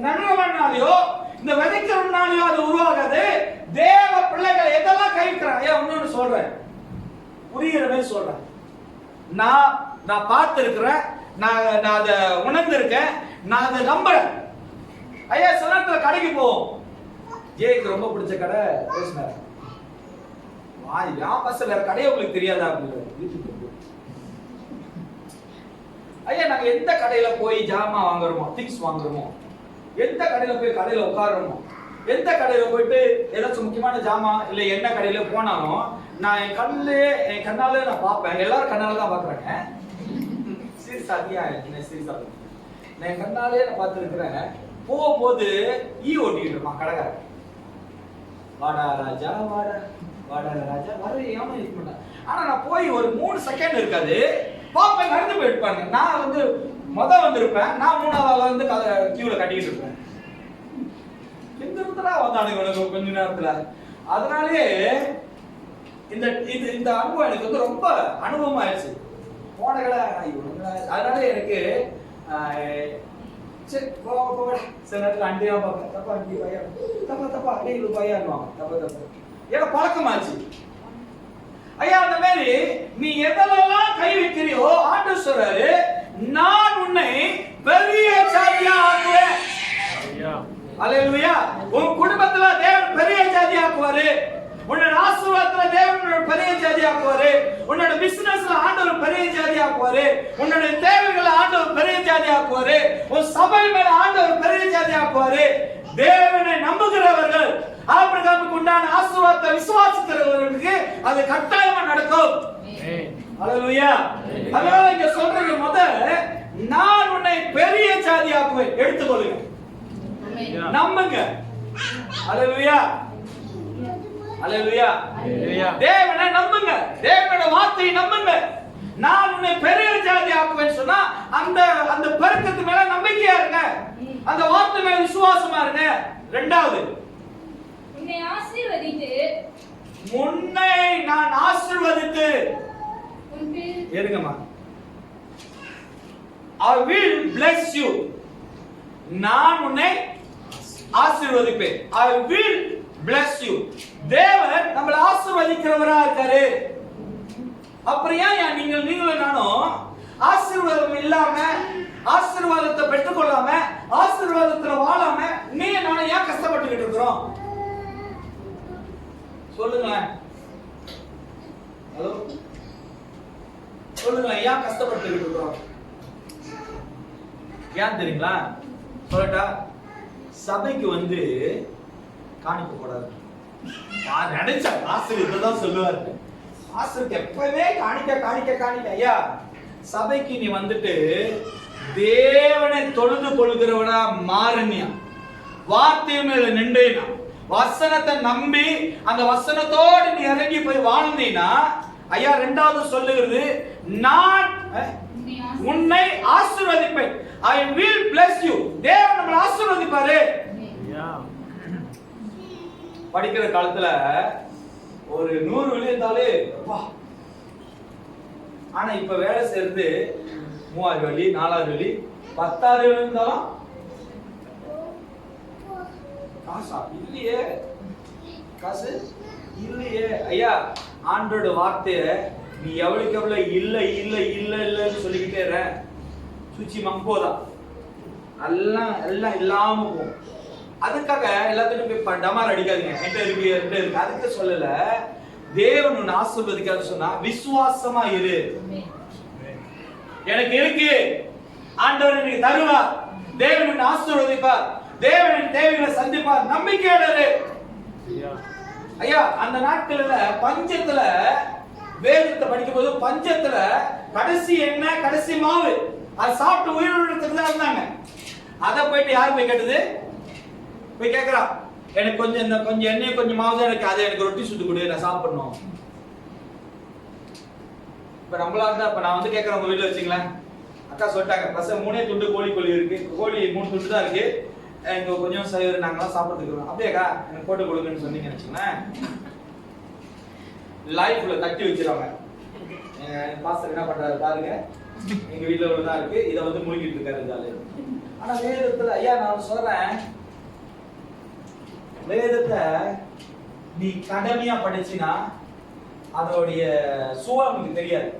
நனவனாலையோ இந்த விதைக்கிறதுனாலயும் அது உருவாகாது. தேவ பிள்ளைகள் எதெல்லாம் கைக்கிறாங்க. இன்னொன்னு சொல்றேன், புரியுற மாதிரி சொல்றேன். நான் பார்த்திருக்கிறேன், நான் அதை உணர்ந்திருக்கேன், நான் அதை நம்புறேன். ஐயா சில நேரத்துல கடைக்கு போவோம். ஜேக்கு ரொம்ப பிடிச்ச கடை பேசினார். வியாபாரம் வேற கடையை உங்களுக்கு தெரியாதா அப்படின்னு. ஐயா நாங்க எந்த கடையில போய் ஜாமா வாங்குறோமோ, திங்ஸ் வாங்குறோமோ, எந்த கடையில போய் கடையில உட்காருறோமோ, எந்த கடையில போயிட்டு ஏதாச்சும் முக்கியமான ஜாமா இல்ல என்ன கடையில போனாலும் நான் என் கண்ணாலே நான் பார்ப்பேன். எல்லாரும் கண்ணால தான் பாக்குறாங்க. சீரியஸா என்ன சீரியஸா நான் என் கண்ணாலே நான் பார்த்துருக்கிறேன். போகும்போது ஓட்டிக்கிட்டு இருப்பான் கடைக்காரன். வாடா ராஜா வாடா வாடா ராஜா வர ஏமா இருக்க மாட்டேன். ஆனா நான் போய் ஒரு 3 செகண்ட் இருக்காது பாப்பேன், நடந்து போயிருப்பாங்க. நான் வந்து வந்திருப்பேன், நான் 3வது வந்து கியூல கட்டிக்கிட்டு இருப்பேன். எந்த இடத்துல வந்தானுங்க கொஞ்ச நேரத்துல. அதனாலே இந்த அனுபவம் எனக்கு வந்து ரொம்ப அனுபவம் ஆயிடுச்சு. போன கடை அதனால எனக்கு சரி சில நேரத்தில் அண்டியா பார்ப்பேன். தப்பா அண்டி பையா தப்பா அடி இது பையாடுவாங்க. தப்பா ஏன்னா பழக்கமாச்சு. ஐயா அந்த மாதிரி நீ எதெல்லாம் கை வைக்கிறியோ ஆண்டவர் சொல்றாரு, நான் உன்னை பெரிய ஜாதியா ஆக்குவேன். அல்லேலூயா. உன் குடும்பத்துல தேவன் பெரிய ஜாதி ஆக்குவாரு. உன்னோட ஆசீர்வாதத்துல தேவன் பெரிய ஜாதி ஆக்குவாரு. உன்னோட பிசினஸ்ல ஆண்டவர் பெரிய ஜாதி ஆக்குவாரு. உன்னோட தேவைகளை ஆண்டவர் பெரிய ஜாதி ஆக்குவாரு. உன் சபை மேல ஆண்டவர் பெரிய ஜாதி ஆக்குவாரு. தேவனை நம்புகிறவர்கள், ஆபிரகாமுக்கு உண்டான ஆசீர்வாதத்தை விசுவாசிக்கிறவர்களுக்கு அது கட்டாயமா நடக்கும். அல்லேலூயா. அதனால இங்க சொல்றது நான் உன்னை பெரிய ஜாதி ஆக்குவேன். எடுத்துக்கொள்ளுங்க, நம்புங்க. அல்லேலூயா. அல்லேலூயா. தேவனை நம்புங்க, தேவனோட வார்த்தையை நம்புங்க. நான் உன்னை பெரிய ஜாதி ஆக்குவேன் சொன்னா அந்த பெருக்கத்து மேல நம்பிக்கையா இருங்க, அந்த வார்த்தை மேல விசுவாசமா இருங்க. இரண்டாவது, உன்னை ஆசீர்வதித்து முன்னை நான் ஆசீர்வதித்து ஏறுங்கம்மா, I will bless you. நான் உன்னை ஆசீர்வதிப்பேன். I will bless you. தேவன் நம்மளை ஆசீர்வதிக்கிறவரா இருக்காரு. அப்புறம் ஏன் நீங்களும் நானும் ஆசீர்வாதம் இல்லாம, ஆசீர்வாதத்தை பெற்றுக்கொள்ளாம, ஆசீர்வாதத்துல வாழாம நீ நானும் ஏன் கஷ்டப்பட்டுக்கிட்டு இருக்கிறோம்? சொல்லுங்களேன். ஹலோ, சொல்லுங்களேன், ஏன் கஷ்டப்பட்டுக்கிட்டு இருக்கிறோம்? ஏன் தெரியுங்களா? சொல்லட்டா? சபைக்கு வந்து காணிக்க கூடாது. நான் நினைச்ச ஆசிரியர் இதுதான் சொல்லுவாரு. ஆசிரியருக்கு எப்பவுமே காணிக்க. ஐயா சபைக்கு நீ வந்துட்டு தேவனை தொழுது கொள்கிறவனா மாறனியா, வார்த்தை மேல நின்றேனா, வசனத்தை நம்பி அந்த வசனத்தோடு நீ இறங்கி போய் வாழ்ந்தீனா, ஐயா இரண்டாவது சொல்லுகிறது, நான் உன்னை ஆசீர்வதிப்பேன். I will bless you. தேவன் நம்மளை ஆசீர்வதிப்பாரு. படிக்கிற காலத்துல ஒரு 100 வெளியத்தாலே அப்பா. ஆனா இப்ப வேலை செய்யறது 3000 வெளி, 4000 வெளி, 10000 வெளி இருந்தாலும் காசா இல்லையே, காசு இல்லையே. ஐயா ஆண்டோட வார்த்தைய நீ எவ்வளவுக்கு எவ்வளவு இல்லன்னு சொல்லிக்கிட்டே இருற, சுச்சி மம்போதா எல்லாம் இல்லாம போகும். அதுக்காக எல்லாத்துக்கும் போய் டமார் அடிக்காதீங்க. என்கிட்ட இருக்கு அதுக்கு சொல்லல. தேவன் உன்னை ஆசீர்வதிக்காது சொன்னா விசுவாசமா இரு. எனக்கு இருக்கு, ஆண்டவர் எனக்கு தருவார், தேவன் உன்னை ஆசீர்வதிப்பார், தேவனின் தேவைகளை சந்திப்பார், நம்பிக்கையோட இரு. ஐயா அந்த நாட்கள்ல பஞ்சத்துல வேதத்தை படிக்கும் போது பஞ்சத்துல கடைசி எண்ணெய் கடைசி மாவு அது சாப்பிட்டு உயிரிழந்துட்டு தான் இருந்தாங்க. அதை போயிட்டு யாரு போய் கேட்டது? போய் கேட்கறான், எனக்கு கொஞ்சம் எண்ணெய் கொஞ்சம் மாவு தான் இருக்கு, அதை எனக்கு ரொட்டி சுட்டு கொடு, நான் சாப்பிடணும். இப்ப நம்மளா இருந்தா இப்ப நான் வந்து கேட்கறேன், உங்க வீட்டுல வச்சுங்களேன், அக்கா சொல்லிட்டாங்க பசங்க 3 துண்டு கோழி இருக்கு, கோழி 3 துண்டு தான் இருக்கு, இங்க கொஞ்சம் சைவர் நாங்களாம் சாப்பிடுறதுக்கு, அப்படியேக்கா எனக்கு போட்டு கொடுங்கன்னு சொன்னீங்கன்னு வச்சுங்களேன், லைஃப்ல தட்டி வச்சிருவாங்க. பாஸ்டர் என்ன பண்றாரு பாருங்க, எங்க வீட்டுல உள்ளதான் இருக்கு, இதை வந்து மூழ்கிட்டு இருக்காரு. ஆனா வேதத்துல ஐயா நான் சொல்றேன், வேதத்தை நீ கடமையா படிச்சினா அதோடைய சுவை உனக்கு தெரியாது.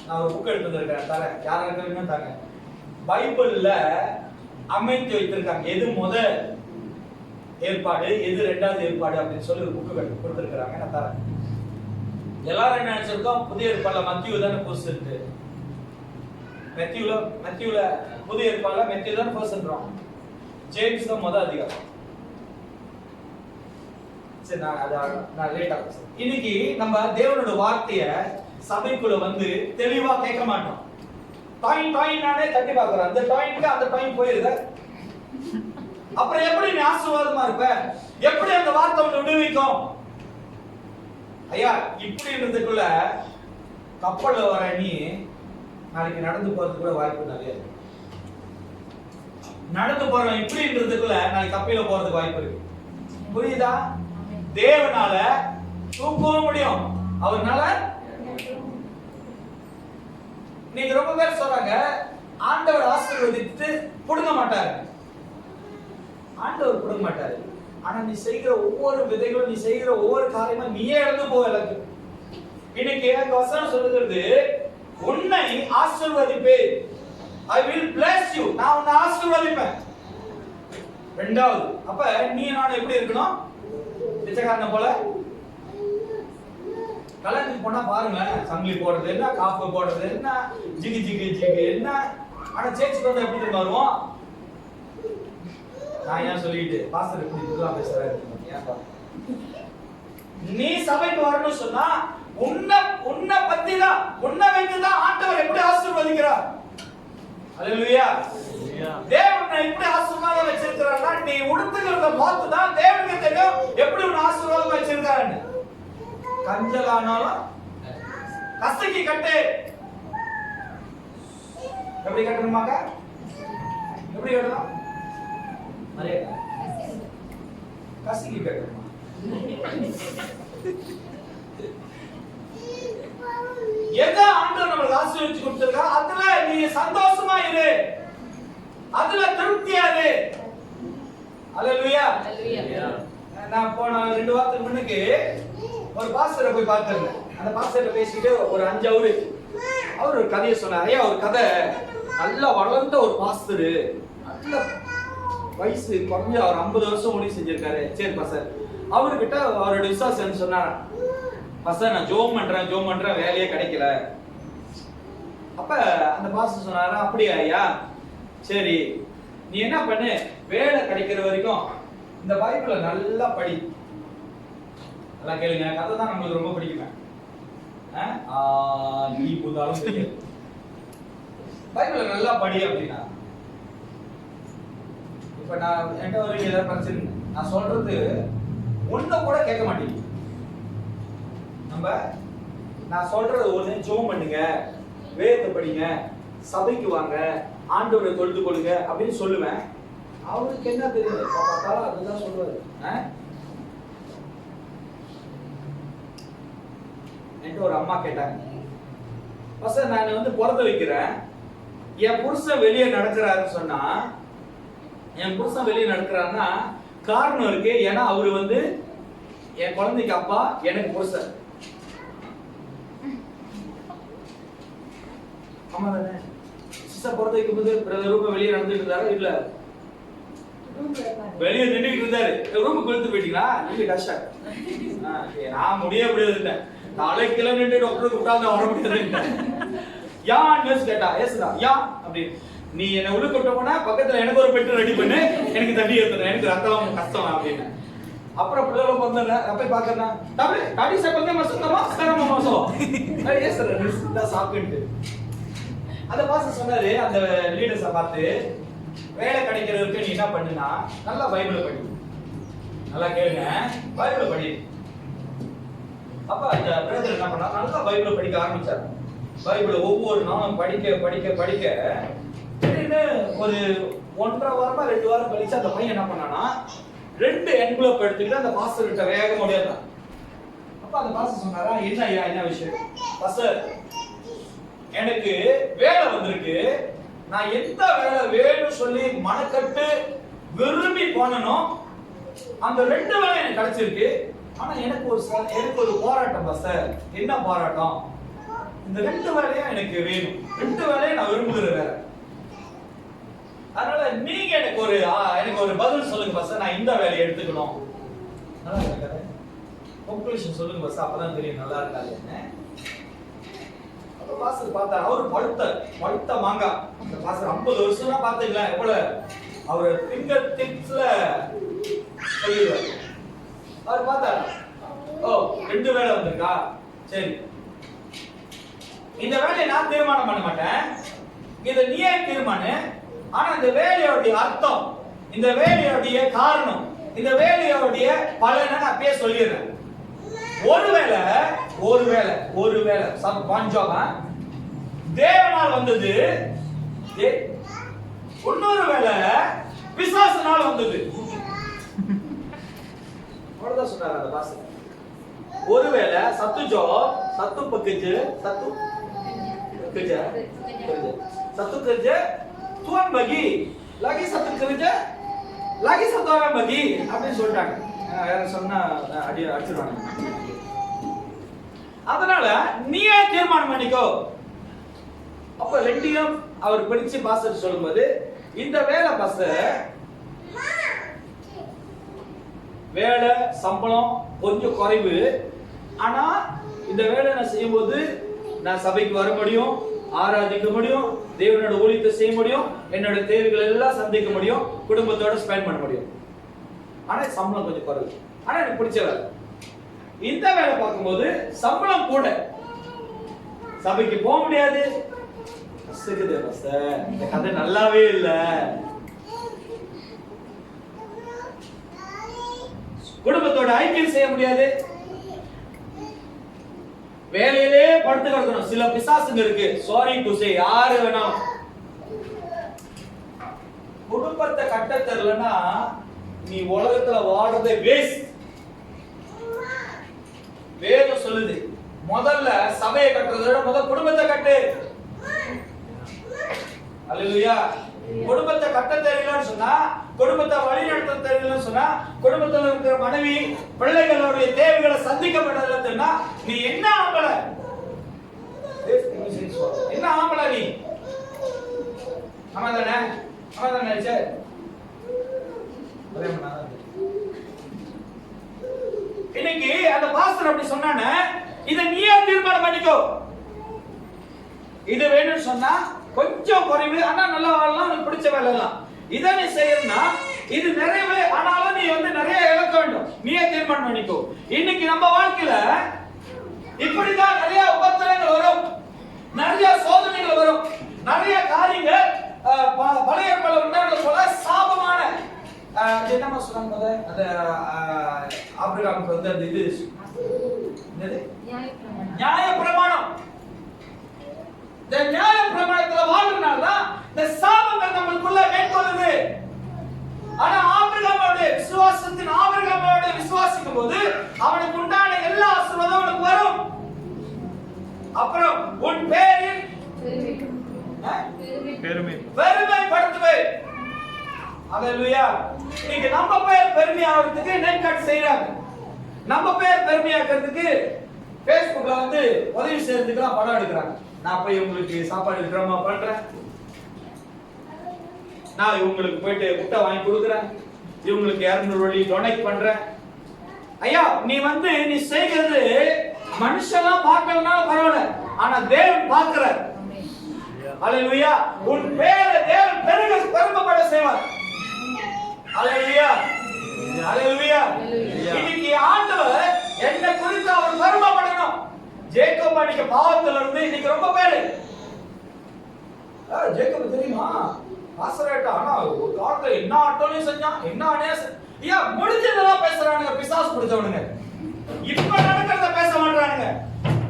நான் ஒரு புக் எடுத்து வந்திருக்கேன், தரேன். யாராவது தாங்க. பைபிள்ல அமைத்து வைத்திருக்காங்க எது முதல் ஏற்பாடு எது இரண்டாவது ஏற்பாடு அப்படின்னு சொல்லி ஒரு புக்கு கொடுத்திருக்காங்க. நான் தரேன். எல்லாரும் என்ன நினைச்சிருக்கோம், புதிய ஏற்பாடுல மத்திய தானே புதுசு இருக்கு. மத்தியுல புதிய ஏற்பாடுல மத்திய தானே புதுசுன்றோம். ஜேம்ஸ் தான் முதல் அதிகாரம். சரி, நான் லேட்டா பேசுறேன். இன்னைக்கு நம்ம தேவனோட வார்த்தைய சபைக்குள்ள வந்து தெளிவா கேட்க மாட்டோம். டாயின் நானே தட்டி பார்க்கிறேன். அந்த டாயினுக்கு அந்த டாயின் போயிருது. அப்புறம் எப்படி நீ ஆசீர்வாதமா இருப்ப? எப்படி அந்த வார்த்தை உன்னை விடுவிக்கும்? ஐயா, இப்படி இருந்ததுக்குள்ள கப்பல்ல வர நீ நாளைக்கு நடந்து போறதுக்கு கூட வாய்ப்பு நிறைய இருக்கு. நடந்து போறோம் இப்படின்றதுக்குள்ள நாளைக்கு கப்பையில போறதுக்கு வாய்ப்பு இருக்கு. புரியுதா? தேவனால தூக்கவும் முடியும், அவர்னால. நீங்க ரொம்ப பேர் சொல்றாங்க ஆண்டவர் ஆசீர்வதித்து புடுங்க மாட்டாரு. ஆண்டவர் புடுங்க மாட்டாரு. ஆனா நீ செய்கிற ஒவ்வொரு விதைகளும், நீ செய்கிற ஒவ்வொரு காரியமும் நீயே இழந்து போக இலக்கு. இன்னைக்கு எனக்கு வசனம் சொல்லுகிறது, உன்னை ஆசீர்வதிப்பேன். I will bless you. நான் உன்னை ஆசீர்வதிப்பேன். இரண்டாவது, அப்ப நீ நான் எப்படி இருக்கணும்? பிச்சைக்காரனை போல. கல்யாணத்துக்கு போனா பாருங்க, சங்கிலி போடுறது என்ன, காப்பு போடுறது என்ன, ஜிகி ஜிகி ஜிகி என்ன. ஆனா சேர்ச்சுக்கு வந்து எப்படி திரும்ப வருவோம்? நான் ஏன் சொல்லிட்டு பாஸ்டர் இப்படி இதெல்லாம் பேசுறாரு? நீ சபைக்கு வரணும்னு சொன்னா உன்னை பத்தி தான், உன்னை வைத்து தான் ஆண்டவர் எப்படி ஆசீர்வதிக்கிறார். அல்லேலூயா. தேவன் எப்படி ஆசீர்வாதம் வச்சிருக்கிறார்னா, நீ உடுத்துகிறத பார்த்து தான் தேவனுக்கு தெரியும் எப்படி உன்னை ஆசீர்வாதம் வச்சிருக்காருன்னு. கஞ்சலானாலும் கசக்கி கட்டு. எப்படி கட்டணுமாங்க? எப்படி கட்டணும்? மரியாதை கசக்கி கட்டணுமா? எதை ஆண்டவர் நம்மளுக்கு ஆசீர்வதிச்சு கொடுத்திருக்கா அதுல நீ சந்தோஷமா இரு, அதுல திருப்தியா இரு. அல்லேலூயா. நான் போன 2 வாரத்துக்கு முன்னுக்கு ஒரு பாஸ்டரை போய் பார்த்திருந்தேன். அந்த பாஸ்டரை பேசிட்டு ஒரு 5 அவர் ஒரு கதையை சொன்னார். ஐயா, ஒரு கதை, நல்லா வளர்ந்த ஒரு பாஸ்டர், நல்ல வயசு குறைஞ்ச அவர் 50 வருஷம் ஊழியம் செஞ்சிருக்காரு. சரி பாஸ்டர், அவர்கிட்ட அவரோட விசுவாசம் சொன்னார், பாஸ்டர் நான் ஜோம் பண்றேன் வேலையே கிடைக்கல. அப்ப அந்த பாஸ்டர் சொன்னாரு, அப்படியா ஐயா, சரி நீ என்ன பண்ணு, வேலை கிடைக்கிற வரைக்கும் இந்த பைபிளை நல்லா படி. நல்லா கேளுங்க, கதை தான் நம்மளுக்கு ரொம்ப பிடிக்குமே. நீ புதாலும் தெரியாது, பைபிளை நல்லா படி அப்படின்னா. இப்ப நான் என்கிட்ட ஒரு ஏதாவது பிரச்சனை, நான் சொல்றது ஒண்ணு கூட கேட்க மாட்டேங்குது. நான் சொல்றது ஒண்ணு, ஜெபம் பண்ணுங்க, வேதத்தை படிங்க, சபைக்கு வாங்க, ஆண்டவரை தொழுது கொள்ளுங்க அப்படின்னு சொல்லுவேன். அவருக்கு என்ன தெரியுது, பார்த்தாலும் அதுதான் சொல்லுவாரு. என்கிட்ட ஒரு அம்மா கேட்டாங்க, பாஸ்டர் நான் வந்து பிறந்த வைக்கிறேன், என் புருஷன் வெளியே நடக்கிறாருன்னு சொன்னா, என் புருஷன் வெளியே நடக்கிறாருன்னா காரணம் இருக்கு. ஏன்னா அவரு வந்து என் குழந்தைக்கு அப்பா, எனக்கு புருஷன். ஆமா தானே? சிஸ்டர் பிறந்த வைக்கும் போது பிரதர் ரூபா வெளியே நடந்துட்டு இருந்தாரா? இல்ல, வெளியே நின்றுட்டு இருந்தாரு. ரூமுக்கு இழுத்து போயிட்டீங்களா? நீங்க கஷ்டம். நான் முடியாது, தலைக்கில நின்று டாக்டருக்கு உட்கார்ந்து வர முடியாது. யான் நர்ஸ் கேட்டா, ஏசுடா யா அப்படி, நீ என்ன உள்ள கொட்ட போனா பக்கத்துல எனக்கு ஒரு பெட்டு ரெடி பண்ணு, எனக்கு தண்ணி ஏத்தணும், எனக்கு ரத்தம் கஷ்டம் அப்படின்னு. அப்புறம் பிள்ளைல வந்தேன், அப்ப பாக்கறேன் தம்பி டாடி சார் வந்து மசந்தமா சரமா மாசம் ஏசுடா நிஸ்தா சாப்பிட்டு. அந்த பாஸ்டர் சொன்னாரு அந்த லீடர்ஸை பார்த்து, வேலை கிடைக்கிறதுக்கு நீ என்ன பண்ணுனா நல்லா பைபிளை படி. நல்லா கேளுங்க, பைபிளை படி. அப்ப அந்த பிரதர் என்ன பண்ணா, நல்லா பைபிளை படிக்க ஆரம்பிச்சார். பைபிளை ஒவ்வொரு நாளும் படிக்க படிக்க படிக்க திடீர்னு ஒரு 1.5 வாரமா 2 வாரம் கழிச்சு அந்த பையன் என்ன பண்ணானா, 2 என்வலப் எடுத்துக்கிட்டு அந்த பாஸ்டர் கிட்ட வேகமா ஓடியாந்தான். அப்ப அந்த பாஸ்டர் சொன்னாரா, என்ன விஷயம்? பாஸ்டர், எனக்கு வேலை வந்திருக்கு, நான் எந்த வேலை வேணும்னு சொல்லி மனக்கட்டு விரும்பி போனனோ அந்த 2 வேலை எனக்கு கிடைச்சிருக்கு. ஆனா எனக்கு ஒரு போராட்டம் பாஸ்டர். என்ன போராட்டம்? இந்த 2 வேலையும் எனக்கு வேணும். 2 வேலையும் நான் விரும்புகிற வேலை. அதனால நீங்க எனக்கு ஒரு பதில் சொல்லுங்க பாஸ்டர். நான் இந்த வேலையை எடுத்துக்கணும். நல்லா இருக்கா? கன்க்ளூஷன் சொல்லுங்க பாஸ்டர். அப்பதான் தெரியும் நல்லா இருக்கா இல்லைன்னு. அப்ப பாஸ்டர் பார்த்தா அவர் பழுத்த மாங்காய். அந்த பாஸ்டர் 50 வருஷமா பாத்தீங்களா எவ்வளவு அவர் ஃபிங்கர் டிப்ஸ்ல சொல்லிடுவார். அவர் பார்த்தார், ஓ 2 வேலை வந்திருக்கா, சரி இந்த வேலையை நான் தீர்மானம் பண்ண மாட்டேன், இதை நீயே தீர்மானு. ஆனா இந்த வேலையோடைய அர்த்தம், இந்த வேலையோடைய காரணம், இந்த வேலையோடைய பலனை நான் அப்படியே சொல்லிடுறேன். ஒருவேளை பாஞ்சோமா தேவனால் வந்தது, இன்னொரு வேலை பிசாசுனால் வந்தது. அவ்வளவுதான் சொன்னார் அந்த பாஸ். ஒருவேளை சத்துஜோ சத்து பக்கஜு சத்து kerja satu kerja Tuhan bagi, lagi satu kerja lagi satu orang bagi அப்படின்னு சொல்லிட்டாங்க. யாரும் சொன்னா அடிச்சிடுவாங்க. அதனால நீயே தீர்மானம் பண்ணிக்கோ. அப்ப 2யும் அவர் படிச்சு பாஸ்டர் சொல்லும்போது இந்த வேலை பாஸ்டர் வேலை சம்பளம் கொஞ்சம் குறைவு, ஆனா இந்த வேலை நான் செய்யும்போது நான் சபைக்கு வர முடியும், ஆராதிக்க முடியும், தேவனோட ஊழியத்தை செய்ய முடியும், என்னோட தேவைகள் எல்லாம் சந்திக்க முடியும், குடும்பத்தோட ஸ்பெண்ட் பண்ண முடியும். ஆனா சம்பளம் கொஞ்சம் குறைவு. ஆனா எனக்கு பிடிச்ச வேலை. இந்த வேலை பார்க்கும்போது சம்பளம் கூட, சபைக்கு போக முடியாது. இந்த கதை நல்லாவே இல்ல. குடும்பத்தோட ஐக்கியம் செய்ய முடியாது, வேலையிலே படுத்து கிடக்கணும். சில பிசாசுங்க இருக்கு, சாரி டு சே, யாரு வேணாம். குடும்பத்தை கட்ட தெரியலன்னா நீ உலகத்துல வாடுறதே வேஸ்ட். வேதம் சொல்லுது, முதல்ல சபையை கட்டுறதை விட முதல் குடும்பத்தை கட்டு. அல்லேலூயா. குடும்பத்தை கட்ட தெரியலன்னு சொன்னா, குடும்பத்தை வழி நடத்த தெரியலன்னு சொன்னா, குடும்பத்துல இருக்கிற மனைவி பிள்ளைகளுடைய தேவைகளை சந்திக்கப்படலன்னா நீ என்ன ஆம்பளை? என்ன ஆம்பளை நீ? ஆமாதானே? சரி. இன்னைக்கு அந்த பாஸ்டர் அப்படி சொன்னானே, இதை நீயே தீர்மானம் பண்ணிக்கோ. இது வேணும்னு சொன்னா கொஞ்சம் குறைவு, ஆனா நல்லா வாழலாம், உனக்கு பிடிச்ச வேலை எல்லாம். இதை நீ செய்யணும்னா இது நிறைவு, ஆனாலும் நீ நிறைய இழக்க வேண்டும். நீயே தீர்மானம் பண்ணிக்கோ. இன்னைக்கு நம்ம வாழ்க்கையில இப்படிதான் நிறைய உபத்திரங்கள் வரும், நிறைய சோதனைகள் வரும், நிறைய காரியங்கள் பழைய உண்டானது போல சாபமான என்னமா சொன்னாங்க அந்த ஆபிரகாமுக்கு அந்த இது என்னது நியாய பிரமாணம். இந்த நியாய பிரமாணத்துல வாழ்றதுனால இந்த சாபங்கள் நம்மளுக்குள்ள மேற்கொள்ளுது. ஆனா ஆபிரகாமோட விசுவாசிக்கும் போது அவனுக்கு உண்டான எல்லா ஆசீர்வாதம் அவனுக்கு வரும். அப்புறம் உன் பேரில் பெருமைப்படுத்துவே. அல்லேலூயா. இன்னைக்கு நம்ம பேர் பெருமையாகிறதுக்கு நேம் கார்டு செய்யறாங்க. நம்ம பேர் பெருமையாக்கிறதுக்கு Facebookல உதவி செய்யறதுக்குலாம் படம் எடுக்கிறாங்க. நான் போய் உங்களுக்கு சாப்பாடு எடுக்கிறமா பண்றேன், நான் இவங்களுக்கு போயிட்டு முட்டை வாங்கி கொடுக்குறேன், இவங்களுக்கு 200 வழி டொனேட் பண்றேன். ஐயா நீ நீ செய்கிறது மனுஷெல்லாம் பார்க்கலனாலும் பரவாயில்ல, ஆனா தேவன் பார்க்கிறார். அல்லேலூயா. உன் பேரை தேவன் பெருமைப்பட செய்வார். அல்லேலூயா. அல்லேலூயா. இன்னைக்கு ஆண்டவர் என்ன குறித்து அவர் பெருமைப்படணும். ஜேக்கப் அன்னைக்கு பாவத்துல இருந்து இன்னைக்கு ரொம்ப பேரு ஜேக்கப் தெரியுமா? ஆசரேட்டா. ஆனா ஒரு காலத்துல என்ன ஆட்டோலையும் செஞ்சான், என்ன ஐயா முடிஞ்சதெல்லாம் பேசுறானுங்க பிசாசு பிடிச்சவனுங்க. இப்ப நடக்கிறத பேச மாட்டானுங்க.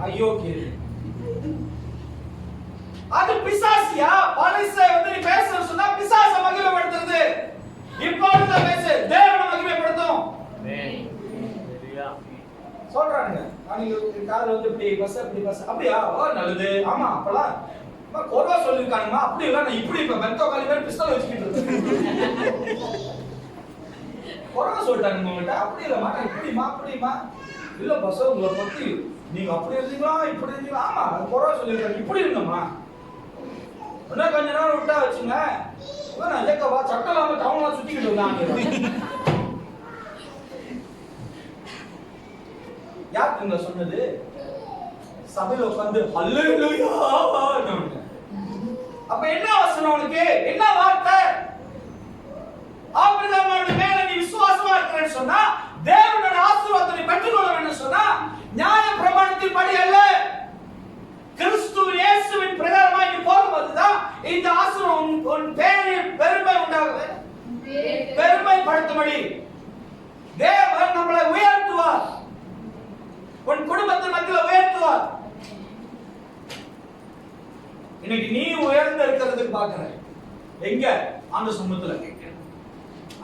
ஐயோ கேள்வி அது பிசாசியா? பரிசை நீ பேச சொன்னா பிசாச மகிமைப்படுத்துறது. இப்ப பேசு தேவனை மகிமைப்படுத்தும் சொல்றானுங்க. காதல் இப்படி பஸ் அப்படி பஸ் அப்படியா நல்லது. ஆமா அப்பெல்லாம் கொரோனா சொல்லிருக்கானுமா, அப்படி இல்ல நான் இப்படி இப்ப மெத்தோ காலி பேர் பிஸ்டல் வச்சுக்கிட்டு இருக்கேன். குறை சொல்லிட்டாங்க உங்கள்கிட்ட. அப்படி இல்லைம்மா, இப்படிமா அப்படிமா இல்ல பஸ் உங்களை பத்தி நீங்க அப்படி இருந்தீங்களா இப்படி இருந்தீங்களா, ஆமா குறை சொல்லியிருக்காங்க, இப்படி இருந்தம்மா. இன்னும் கொஞ்ச நேரம் விட்டா வச்சுங்க நான் இயக்கவா சட்டம் இல்லாம டவுன்லாம் சுத்திக்கிட்டு இருந்தாங்க. யாருக்குங்க சொன்னது? சபையில உட்கார்ந்து ஹல்லேலூயா. அப்ப என்ன வசனம் உனக்கு? என்ன வார்த்தை? ஆபிரகாமோட மேல நீ விசுவாசமா இருக்கிறேன்னு சொன்னா, தேவனுடைய ஆசீர்வாதத்தை பெற்றுக்கொள்ள வேண்டும் சொன்னா, நியாய பிரமாணத்தின் படி அல்ல, கிறிஸ்து இயேசுவின் பிரகாரமாக நீ போகும்போதுதான் இந்த ஆசீர்வாதம் உன் பேரில் பெருமை உண்டாகுது. பெருமைப்படுத்தும்படி தேவன் நம்மளை உயர்த்துவார், உன் குடும்பத்தின் மத்தியில் உயர்த்துவார். இன்னைக்கு நீ உயர்ந்து இருக்கிறதுக்கு பாக்குற எங்க? அந்த சமூகத்துல,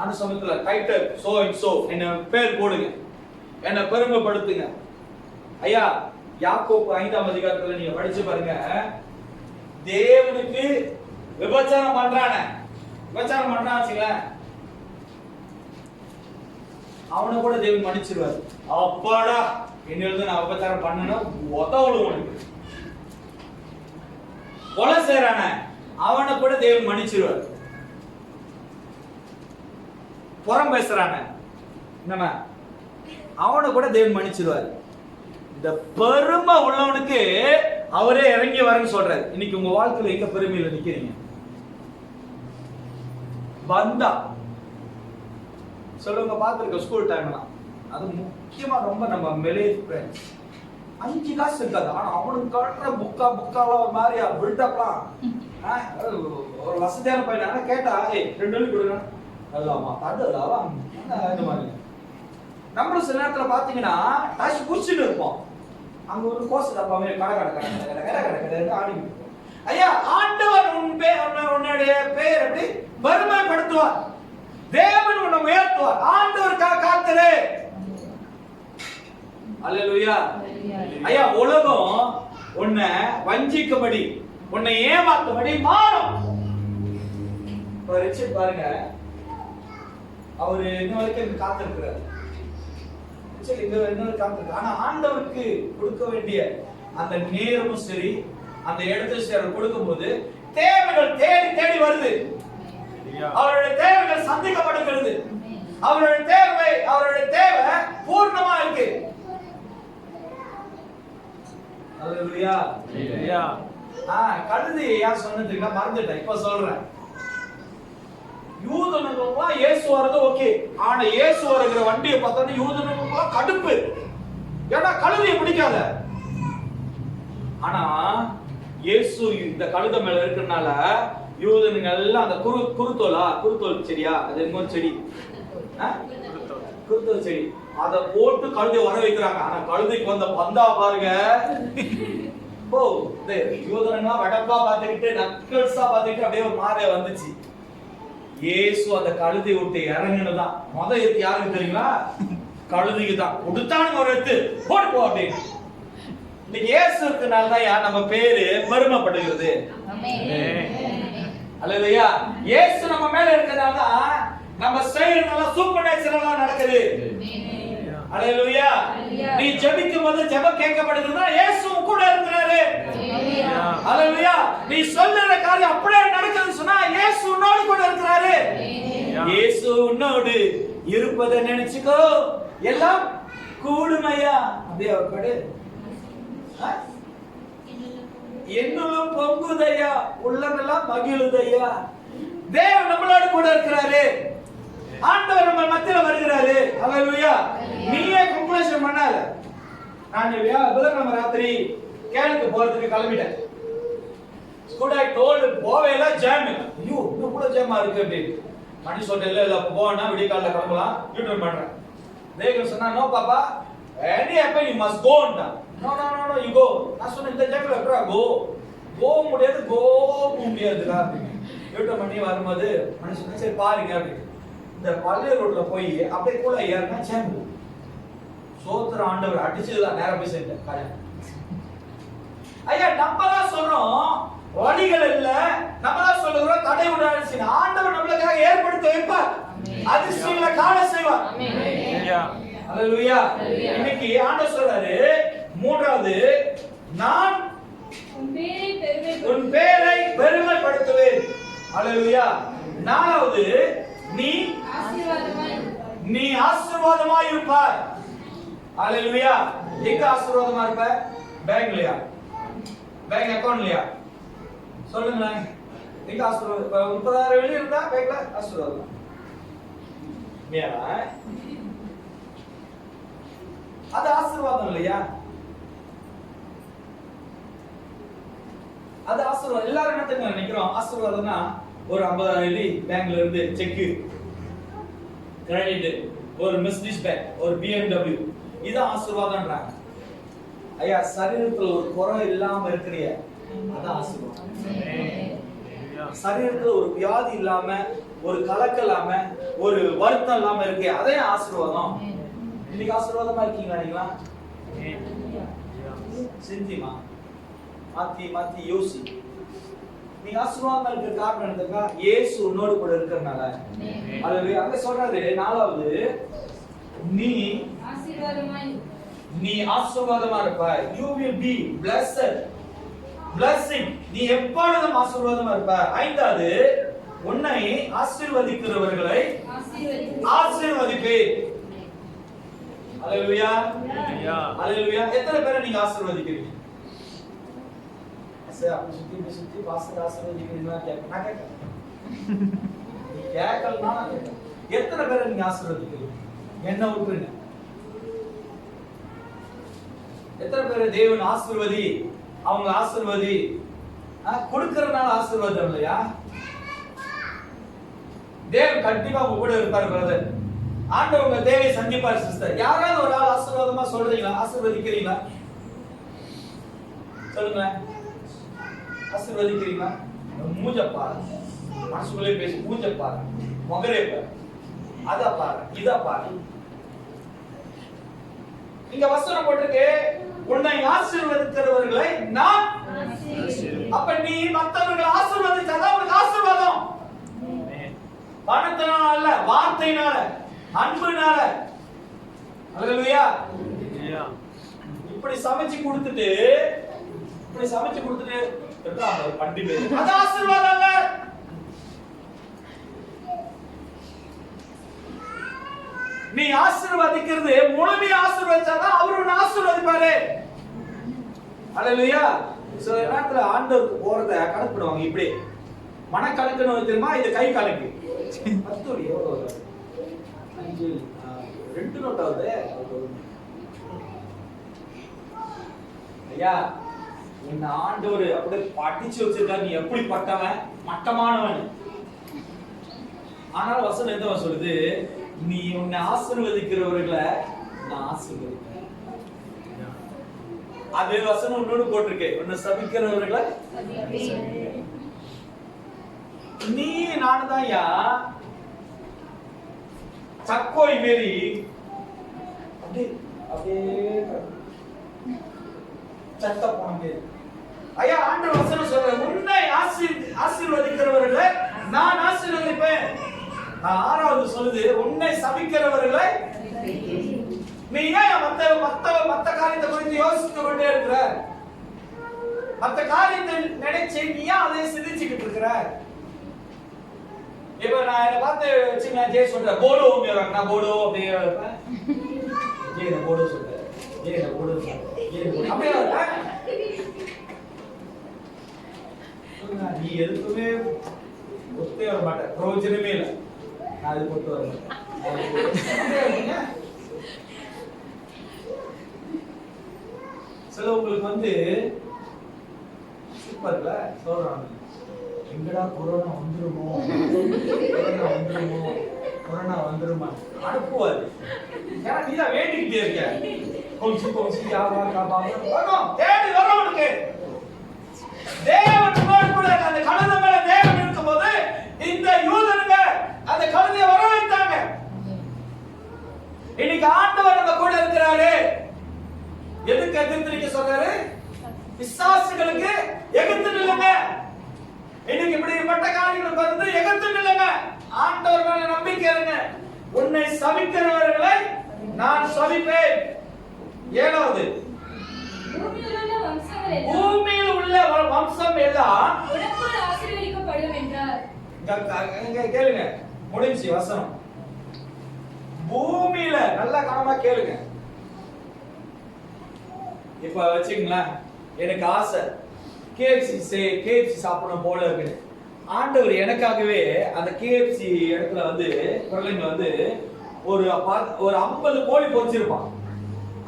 அந்த சமூகத்துல டைட்டில் சோ அண்ட் சோ என்ன பேர் போடுங்க, என்ன பெருமைப்படுத்துங்க. ஐயா யாக்கோபு 5ஆம் அதிகாரத்துல நீங்க படிச்சு பாருங்க. தேவனுக்கு விபச்சாரம் பண்றானே, விபச்சாரம் பண்றாச்சுல, அவனை கூட தேவன் மன்னிச்சிருவாரு. அப்பாடா, என்னிலிருந்து நான் விபச்சாரம் பண்ணனா உதவலும் உனக்கு. கொலை செய்றான அவனை கூட தேவன் மன்னிச்சிருவார். புறம் பேசுறான என்னமா அவனை கூட தேவன் மன்னிச்சிருவார். இந்த பெருமை உள்ளவனுக்கு அவரே இறங்கி வரன்னு சொல்றாரு. இன்னைக்கு உங்க வாழ்க்கையில எங்க பெருமையில நிக்கிறீங்க? பந்தா சொல்லுங்க, பாத்துருக்க ஸ்கூல் டைம்லாம், அது முக்கியமா ரொம்ப நம்ம மெலே ஃப்ரெண்ட்ஸ் 5 காசு இருக்காது, ஆனா அவனுக்கு காட்டுற புக்காலாம் ஒரு மாதிரியா பில்டப்லாம். ஒரு வசதியான பையன் கேட்டா 2 வெள்ளி கொடுங்க, அல்லாமா தடுலாவா இந்த மாதிரி. நம்மளும் சில நேரத்துல பாத்தீங்கன்னா டச் குடிச்சுட்டு இருப்போம், அங்க ஒரு கோசு டப்பாவே கடை ஆடிட்டு இருப்போம். ஐயா ஆண்டவர் உன்னுடைய பேர் எப்படி பெருமைப்படுத்துவார், தேவன் உன்னை உயர்த்துவார். ஆண்டவருக்காக காத்துரு. அல்லேலூயா. ஐயா உலகம் உன்னை வஞ்சிக்கும்படி, உன்னை ஏமாத்தும்படி மாறும். பாருங்க, அவரு இன்ன வரைக்கும் காத்திருக்கிறார். ஆனா ஆண்டவருக்கு கொடுக்க வேண்டிய அந்த நேரமும் சரி, அந்த இடத்துல சரி கொடுக்கும் போது தேவைகள் தேடி தேடி வருது. அவருடைய தேவைகள் சந்திக்கப்படுகிறது. அவருடைய தேவை பூர்ணமா இருக்கு. அல்லேலூயா. கழுதி ஏன் சொன்னதுக்கு மறந்துட்டேன், இப்ப சொல்றேன். யூதனுக்குலாம் இயேசு வரது ஓகே, ஆனா இயேசு வருகிற வண்டியை பார்த்தா யூதனுக்குலாம் கடுப்பு. ஏன்னா கழுதியை பிடிக்காத. ஆனா இயேசு இந்த கழுதை மேல இருக்கிறதுனால யூதனுங்க எல்லாம் அந்த குருத்தோல் செடியா, அது என்ன செடி, குருத்தோல் செடி, அத போட்டு கழுதை வர வைக்கிறாங்க. ஆனா கழுதைக்கு வந்த பந்தா பாருங்க. ஓ யூதனுங்களா வடப்பா பாத்துக்கிட்டு நக்கல்ஸா பாத்துக்கிட்டு அப்படியே ஒரு மாறிய வந்துச்சு. இயேசு அந்த கழுதை விட்டு இறங்கினதான் எத்து யாருக்கு தெரியுங்களா? கழுதைக்கு தான். கொடுத்தானுங்க ஒரு எத்து, போடு போ அப்படின்னு. இன்னைக்கு இயேசு இருக்கனாலதான் நம்ம பேரு பெருமைப்படுகிறது. அல்லேலூயா. இயேசு நம்ம மேல இருக்கனாலதான் நம்ம செய்யறதெல்லாம் சூப்பர் நேச்சுரலா நடக்குது. அல்லேலூயா. நீ ஜெபிக்கும் போது ஜெபம் கேட்கப்படுதுன்னா இயேசு கூட இருக்கிறாரு. அல்லேலூயா. நீ சொல்லுற காரியம் அப்படியே நடக்குதுன்னு சொன்னா இயேசு உன்னோடு கூட இருக்கிறாரு. இயேசு உன்னோடு இருப்பதை நினைச்சுக்கோ, எல்லாம் கூடுமையா. அப்படியே படு. என்னும் பொங்குதையா, உள்ளமெல்லாம் மகிழுதையா. தேவன் நம்மளோடு கூட இருக்கிறாரு. ஆண்டவர் நம்ம மத்தியில வருகிறாரு. அல்லேலூயா. நீயே கன்க்ளூஷன் பண்ணாத. நான் புதன்கிழமை ராத்திரி கேளுக்கு போறதுக்கு கிளம்பிட்டேன். ஸ்கூடாய் டோல் போவேல ஜாம். ஐயோ இன்னும் கூட ஜாமா இருக்கு அப்படின்னு மணி சொல்லிட்டு இல்ல போனா விடிய காலைல கிளம்பலாம், யூட்டர்ன் பண்றேன். தேவன் சொன்னா no papa, any happen you must go on. No you go. நான் சொன்னேன் இந்த ஜாம்ல எப்பரா கோ முடியாது, முடியாதுடா அப்படின்னு. யூட்டர்ன் பண்ணி வரும்போது மணி சொன்னா சரி பாருங்க அப்படின்னு. இந்த பள்ளிய ரோட்ல போய் அப்படியே கூட ஏறினா ஜாம். சோத்திர ஆண்டவர் அடிச்சதுதான் நேரா போய் சேர்ந்தேன் காலையில. ஐயா நம்ம தான் சொல்றோம் வழிகள் இல்ல, நம்ம தான் சொல்றோம் தடை உண்டாச்சு. ஆண்டவர் நம்மளுக்காக ஏற்படுத்தி வைப்பார், அதிசயங்களை காண செய்வார். அல்லேலூயா. இன்னைக்கு ஆண்டவர் சொல்றாரு, மூன்றாவது, நான் உன் பேரை பெருமைப்படுத்துவேன். அல்லேலூயா. நாலாவது, நீ ஆசீர்வாதமாய் இருப்பாய். அல்லேலூயா. எங்க ஆசீர்வாதமா இருப்ப? பேங்க்லயா? பேங்க் அக்கவுண்ட்லயா? சொல்லுங்களேன். எங்க ஆசீர்வாதம்? 30,000 வெளிய இருந்தா பேங்க்ல ஆசீர்வாதம். அது ஆசீர்வாதம் இல்லையா? அது ஆசீர்வாதம். எல்லாரும் என்ன தெரியுமா நினைக்கிறோம்? ஆசீர்வாதம்னா ஒரு 50,000 வெளி பேங்க்ல இருந்து செக், கிரெடிட், ஒரு மெர்சிடிஸ் பேங்க், ஒரு BMW, இது ஆசீர்வாதம்ன்றாங்க. ஐயா, சரீரத்துல ஒரு குறை இல்லாம இருக்கிறிய, அதான் ஆசீர்வாதம். சரீரத்துல ஒரு வியாதி இல்லாம, ஒரு கலக்கம் இல்லாம, ஒரு வருத்தம் இல்லாம இருக்கே, அதே ஆசீர்வாதம். இன்னைக்கு ஆசீர்வாதமா இருக்கீங்களா நீங்களா? சிந்திமா மாத்தி யோசி. நீங்க ஆசீர்வாதமா இருக்க காரணம் என்னதுக்கா? இயேசு உன்னோடு கூட இருக்கிறனால. அல்லேலூயா. அங்க சொல்றாரு, நாலாவது, நீ ஆசீர்வாதமா இருப்பாய். You will be blessed. Blessing. நீ எப்பொழுதும் ஆசீர்வாதமா இருப்பாய். ஐந்தாவது, உன்னை ஆசீர்வதிக்கிறவர்களை ஆசீர்வதிப்பேன். அல்லேலூயா. அல்லேலூயா. எத்தனை பேரை நீங்க ஆசீர்வதிக்கிறீங்க? அப்படி சுத்தி பாஸ்டர் ஆசீர்வதிக்கிறீங்களா கேட்க நான் கேட்கிறேன். கேட்கலனா நான் கேட்கிறேன். எத்தனை பேரை நீங்க ஆசீர்வதிக்கிறீங்க? என்ன விட்டுருங்க. எத்தனை பேரை தேவன் ஆசீர்வதி, அவங்க ஆசீர்வதி, கொடுக்கறதுனால ஆசீர்வாதம் இல்லையா? தேவன் கண்டிப்பா உங்க கூட இருப்பார் பிரதர். ஆண்டவர் உங்க தேவையை சந்திப்பார் சிஸ்டர். யாராவது ஒரு ஆள் ஆசீர்வாதமா சொல்றீங்களா? ஆசீர்வதிக்கிறீங்களா? சொல்லுங்க. ஆசீர்வதிக்கிறீங்களா? மூஞ்ச பாரு, மனசுக்குள்ளே பேசி மூஞ்ச பாரு, முகரே பாரு, அத பாரு, இத பாரு. இங்க வசனம் போட்டிருக்கு, உன்னை ஆசீர்வதிக்கிறவர்களை நான். அப்ப நீ மற்றவர்களை ஆசீர்வதிச்சாதான் உனக்கு ஆசீர்வாதம். பணத்தினால அல்ல, வார்த்தையினால, அன்புனால. அல்லேலூயா. இப்படி சமைச்சு கொடுத்துட்டு பண்டிகை, அது ஆசீர்வாதம் அல்ல. நீ ஆசீர்வதிக்கிறது முழுமையா ஆசீர்வதிச்சாதான் அவரு உன்னை ஆசீர்வதிப்பாரு. அல்லேலூயா. சில நேரத்துல ஆண்டவருக்கு போறத கணக்கு பண்ணுவாங்க. இப்படி மனக்கணக்குன்னு தெரியுமா? இது கை கணக்கு. 10 எவ்வளவு? 5 2 நோட்டாவது. ஐயா, இந்த ஆண்டவர் அப்படியே படிச்சு வச்சிருக்காரு. நீ எப்படி பட்டவன், மட்டமானவன். ஆனால் வசனம் என்ன சொல்லுது? நீ உன்னை ஆசீர்வதிக்கிறவர்களை நான் ஆசீர்வதிப்பேன். அது வசனம் உன்னோடு போட்டிருக்கு, உன்னை சபிக்கிறவர்களை நீ நானு தான். யா சக்கோய் மாரி அப்படியே சத்த போனே. ஐயா, ஆண்டவர் வசனம் சொல்ற, உன்னை ஆசீர்வதிக்கிறவர்களை நான் ஆசீர்வதிப்பேன். ஆறாவது சொல்லுது, உன்னை சபிக்கிறவர்களை நீ ஏன் மத்த காரியத்தை குறித்து யோசித்து கொண்டே இருக்கிற? மத்த காரியத்தை நினைச்சு நீ ஏன் அதை சிந்திச்சுக்கிட்டு இருக்கிற? இப்ப நான் என்ன பார்த்து வச்சுங்க, ஜெய சொல்ற போடோ அப்படிங்கிறாங்க. நான் போடோ அப்படியே இருப்பேன். ஜெய போடோ சொல்றேன், ஜெய போடோ அப்படியே நீ எதுக்குமே ஒத்தே வர மாட்டேன், பிரயோஜனமே இல்லை. நான் அது போட்டு வர மாட்டேன். சிலவங்களுக்கு சூப்பர்ல சொல்றாங்க, எங்கடா கொரோனா வந்துருமோ, கொரோனா வந்துருமா அனுப்புவாரு. ஏன்னா நீ தான் வேண்டிக்கிட்டே இருக்க. கொஞ்சம் தேடி வரவனுக்கு தேவன் கூட அந்த கழுதை மேல தேவன் இருக்கும்போது இந்த யூதனுங்க அந்த கழுதையை வர வைத்தாங்க. இன்னைக்கு ஆண்டவர் நம்ம கூட இருக்கிறாரு. எதுக்கு எதிர்த்து நிக்க சொல்றாரு? பிசாசுகளுக்கு எதிர்த்து நில்லுங்க. இன்னைக்கு இப்படிப்பட்ட காரியங்களுக்கு எதிர்த்து நில்லுங்க. ஆண்டவர் மேல நம்பிக்கை இருங்க. உன்னை சபிக்கிறவர்களை நான் சபிப்பேன். ஏழாவது, பூமியில் உள்ள வம்சம் எல்லாம் உனக்குள் ஆசீர்வதிக்கப்படும் என்றார். கேளுங்க, முடிஞ்சு வசனம். பூமியில நல்லா கவனமா கேளுங்க. இப்ப வச்சுங்களேன், எனக்கு ஆசை கேஎஃப்சி சாப்பிடணும் போல இருக்கு. ஆண்டவர் எனக்காகவே அந்த கேஎஃப்சி இடத்துல வந்து குரலைங்க வந்து ஒரு 50 கோழி பொரிச்சிருப்பான்.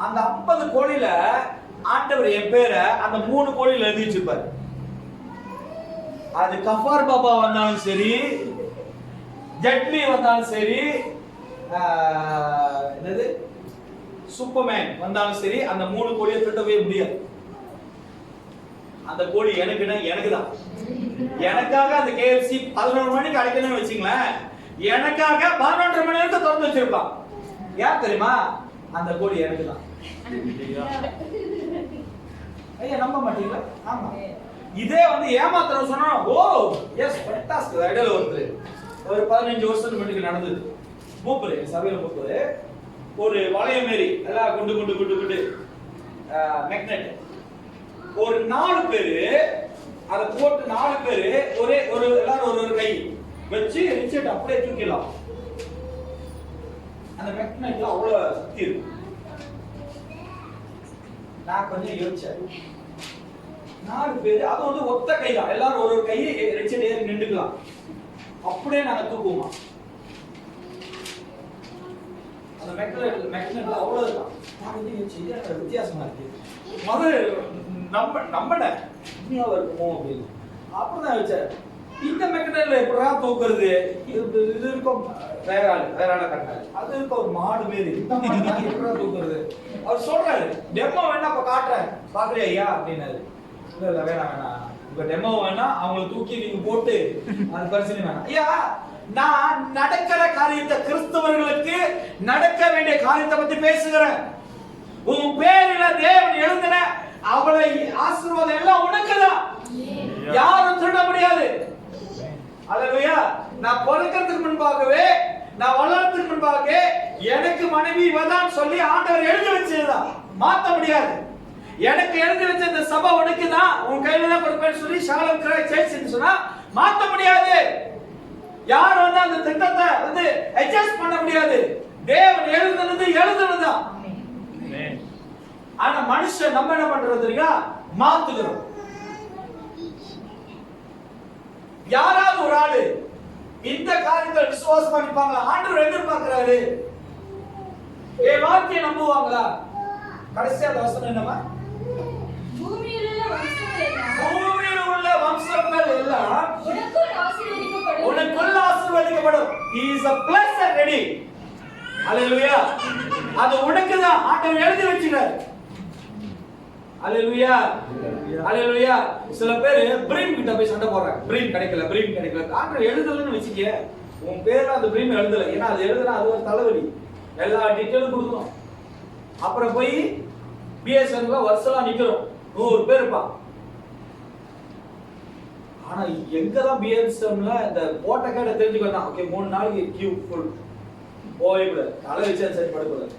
அந்த 50 கோழியில ஆண்டவர் என் பேரை அந்த 3 கோழியில எழுதி வச்சிருப்பாரு. அது கஃபார் பாபா வந்தாலும் சரி, ஜட்லி வந்தாலும் சரி, என்னது சூப்பர்மேன் வந்தாலும் சரி, அந்த 3 கோழியை திருடவே முடியாது. அந்த கோழி எனக்கு தான். எனக்காக அந்த கேஎஃப்சி 11 மணிக்கு அடைக்கணும்னு வச்சுங்களேன், எனக்காக 11:30 மணி வரைக்கும் திறந்து வச்சிருப்பான். யார் தெரியுமா? அந்த கோழி எனக்கு தான். ஐயா நம்ப மாட்டீங்களா? ஆமா. இதே வந்து ஏமாத்துறோம் சொன்னா, ஓ எஸ் ஃபண்டாஸ்டிக். ஐடியா ஒரு 15 வருஷத்துக்கு முன்னாடி நடந்தது. மூப்பரு சபையில மூப்பரு ஒரு வளையம் மாரி எல்லாம் குண்டு மேக்னெட் ஒரு 4 பேரு அத போட்டு 4 பேரு ஒரே ஒரு எல்லாரும் ஒரு கை வச்சு ரிச்சர்ட் அப்படியே தூக்கிடலாம். அந்த மேக்னெட்ல அவ்வளவு சக்தி இருக்கு. நான் கொஞ்சம் யோசிச்சேன், 4 பேரு அது வந்து ஒத்த கை தான், எல்லாரும் ஒரு கை ரிச்சர்ட் ஏறி நின்றுக்கலாம். அப்படியே நாங்க தூக்குவோமா? அந்த மேக்னெட்ல அவ்வளவு தான். நான் வந்து யோசிச்சு வித்தியாசமா இருக்கு. முதல்ல நம்பனேன் உண்மையா இருக்குமோ அப்படின்னு. அப்புறம் தான் வச்சேன், இந்த மேக்னெட்ல எப்படா தூக்குறது? இது இருக்கும் வேற ஆளை கட்டாரு, அது இருக்கும் ஒரு மாடு மாரி. இந்த மாடு எப்படா தூக்குறது? அவர் சொல்றாரு, டெமோ வேணா இப்ப காட்டுறேன் பாக்குறியா ஐயா அப்படின்னாரு. இல்ல வேணாம், உங்க டெமோ வேணா அவங்களை தூக்கி நீங்க போட்டு அது பிரச்சனை வேணாம் ஐயா. நான் நடக்கிற காரியத்தை, கிறிஸ்தவர்களுக்கு நடக்க வேண்டிய காரியத்தை பத்தி பேசுகிறேன். உன் பேரில தேவன் எழுதின அவளை ஆசீர்வாதம் எல்லாம் உனக்குதான், யாரும் திருட முடியாது. அல்லேலூயா. நான் பிறக்கிறதுக்கு முன்பாகவே, நான் வளர்றதுக்கு முன்பாகவே எனக்கு மனைவி இவதான் சொல்லி ஆண்டவர் எழுதி வச்சதுதான், மாத்த முடியாது. எனக்கு எழுதி வச்ச இந்த சபை உனக்கு தான், உன் கையில தான் கொடுப்பேன்னு சொல்லி ஷாலம் கிராய் சேர்ச்சுன்னு சொன்னா மாத்த முடியாது. யார் வந்து அந்த திட்டத்தை வந்து அட்ஜஸ்ட் பண்ண முடியாது. தேவன் எழுதுனதுதான். ஆனா மனுஷன் நம்ம என்ன பண்றது தெரியுமா? மாத்துகிறோம். யாராவது ஒரு ஆளு இந்த காரியத்தை விசுவாசமா நிப்பாங்க, ஆண்டவர் எதிர்பார்க்கிறாரு. வார்த்தையை நம்புவாங்களா? கடைசியா வசனம் என்னமா? பூமியில் உள்ள வம்சங்கள் எல்லாம் உனக்குள் ஆசீர்வதிக்கப்படும். He is a blessed ready. அல்லேலூயா. அது உனக்கு தான் ஆண்டவர் எழுதி வச்சிட்டார். அல்லேலூயா. அல்லேலூயா. சில பேர் பிரீம் கிட்ட போய் சண்டை போடுறாங்க, பிரீம் கிடைக்கல. ஆண்டவர் எழுதலன்னு வெச்சிக்க, உன் பேர்ல அந்த பிரீம் எழுதல. ஏன்னா அது எழுதுனா அது ஒரு தலைவலி, எல்லா டீடைலும் கொடுக்கணும். அப்புறம் போய் பிஎஸ்என்ல வருஷம் நிக்கிறோம், 100 பேர் இருப்பான். ஆனா எங்கதான் பிஎஸ்என்ல இந்த போட்ட கேட்ட தெரிஞ்சுக்கலாம். ஓகே 3 நாளைக்கு கியூ ஃபுல் போய் கூட தலை வச்சு சரி படக்கூடாது.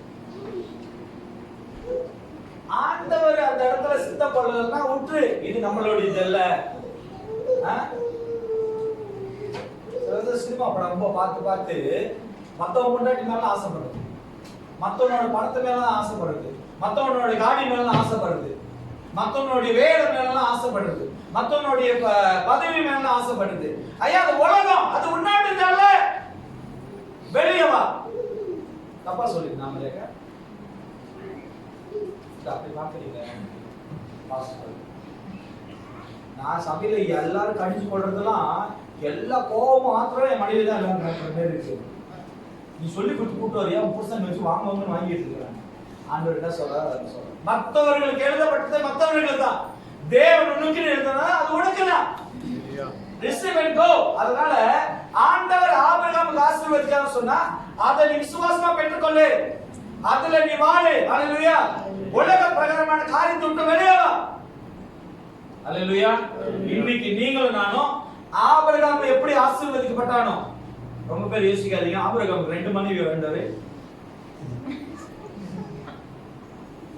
ஆண்டவர் அந்த இடத்துல சித்தப்படலன்னா விட்டு, இது நம்மளுடைய இல்ல. சினிமா படம் ரொம்ப பார்த்து மத்தவங்க முன்னாடி மேல ஆசைப்படுறது, மத்தவனோட படத்து மேல ஆசைப்படுறது, மத்தவனோட காடி மேல ஆசைப்படுறது, மத்தவனுடைய வேலை மேல ஆசைப்படுறது, மத்தவனுடைய பதவி மேல ஆசைப்படுறது. ஐயா அது உலகம், அது உன்னாடி இல்ல, வெளியே வா. தப்பா சொல்லி நாம அப்படி பாக்குறீங்க. நான் சபையில எல்லாரும் கடிச்சு போடுறதெல்லாம் எல்லா கோபமும் ஆத்திரம் என் மனைவி தான் எல்லாரும் பேர் இருக்கு. நீ சொல்லி கொடுத்து கூட்டு வரையா புருஷன் வச்சு வாங்குவாங்கன்னு வாங்கிட்டு இருக்கிறாங்க. ஆண்டவர் என்ன சொல்றாரு? மற்றவர்களுக்கு எழுதப்பட்டது மற்றவர்கள் தான், தேவன் உனக்கு எழுதுனா அது உனக்கு தான். ரிசீவ் அண்ட் கோ. அதனால ஆண்டவர் ஆபிரகாமுக்கு ஆசீர்வதிச்சான்னு சொன்னா அதை நீ விசுவாசமா பெற்றுக்கொள்ளு, அதுல நீ வாழு. அல்லேலூயா. உலக பிரகாரமான காரியத்தை விட்டு வெளியே வா. அல்லேலூயா. இன்னைக்கு நீங்களும் நானும் ஆபிரகாம் எப்படி ஆசீர்வதிக்கப்பட்டானோ, ரொம்ப பேர் யோசிக்காதீங்க. ஆபிரகாமுக்கு 2 மனைவி வேண்டவர்.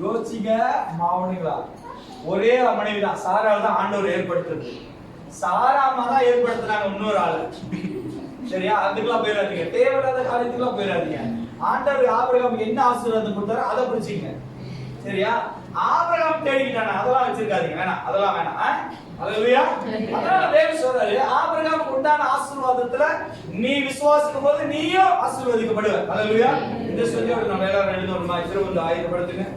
யோசிங்க மாவனுங்களா, ஒரே மனைவி தான் சாரால் தான் ஆண்டவர் ஏற்படுத்துறது. சாராமா தான் ஏற்படுத்துறாங்க இன்னொரு ஆளு. சரியா? அதுக்கெல்லாம் போயிடாதீங்க, தேவையில்லாத காரியத்துக்குலாம் போயிடாதீங்க. ஆண்டவர் ஆபிரகாம் என்ன ஆசீர்வாதம் கொடுத்தாரோ அதை பிடிச்சிங்க. சரியா? ஆபிரகாம் தேடிக்கிட்டானே அதெல்லாம் வச்சிருக்காதீங்க, வேணாம், அதெல்லாம் வேணாம். அல்லேலூயா. அதனால தேவன் சொல்றாரு, ஆபிரகாமுக்கு உண்டான ஆசீர்வாதத்துல நீ விசுவாசிக்கும் போது நீயும் ஆசீர்வதிக்கப்படுவ. அல்லேலூயா. இந்த சொல்லி நம்ம எல்லாரும் எழுதணுமா? திரும்ப ஆயுதப்படுத்துங்க.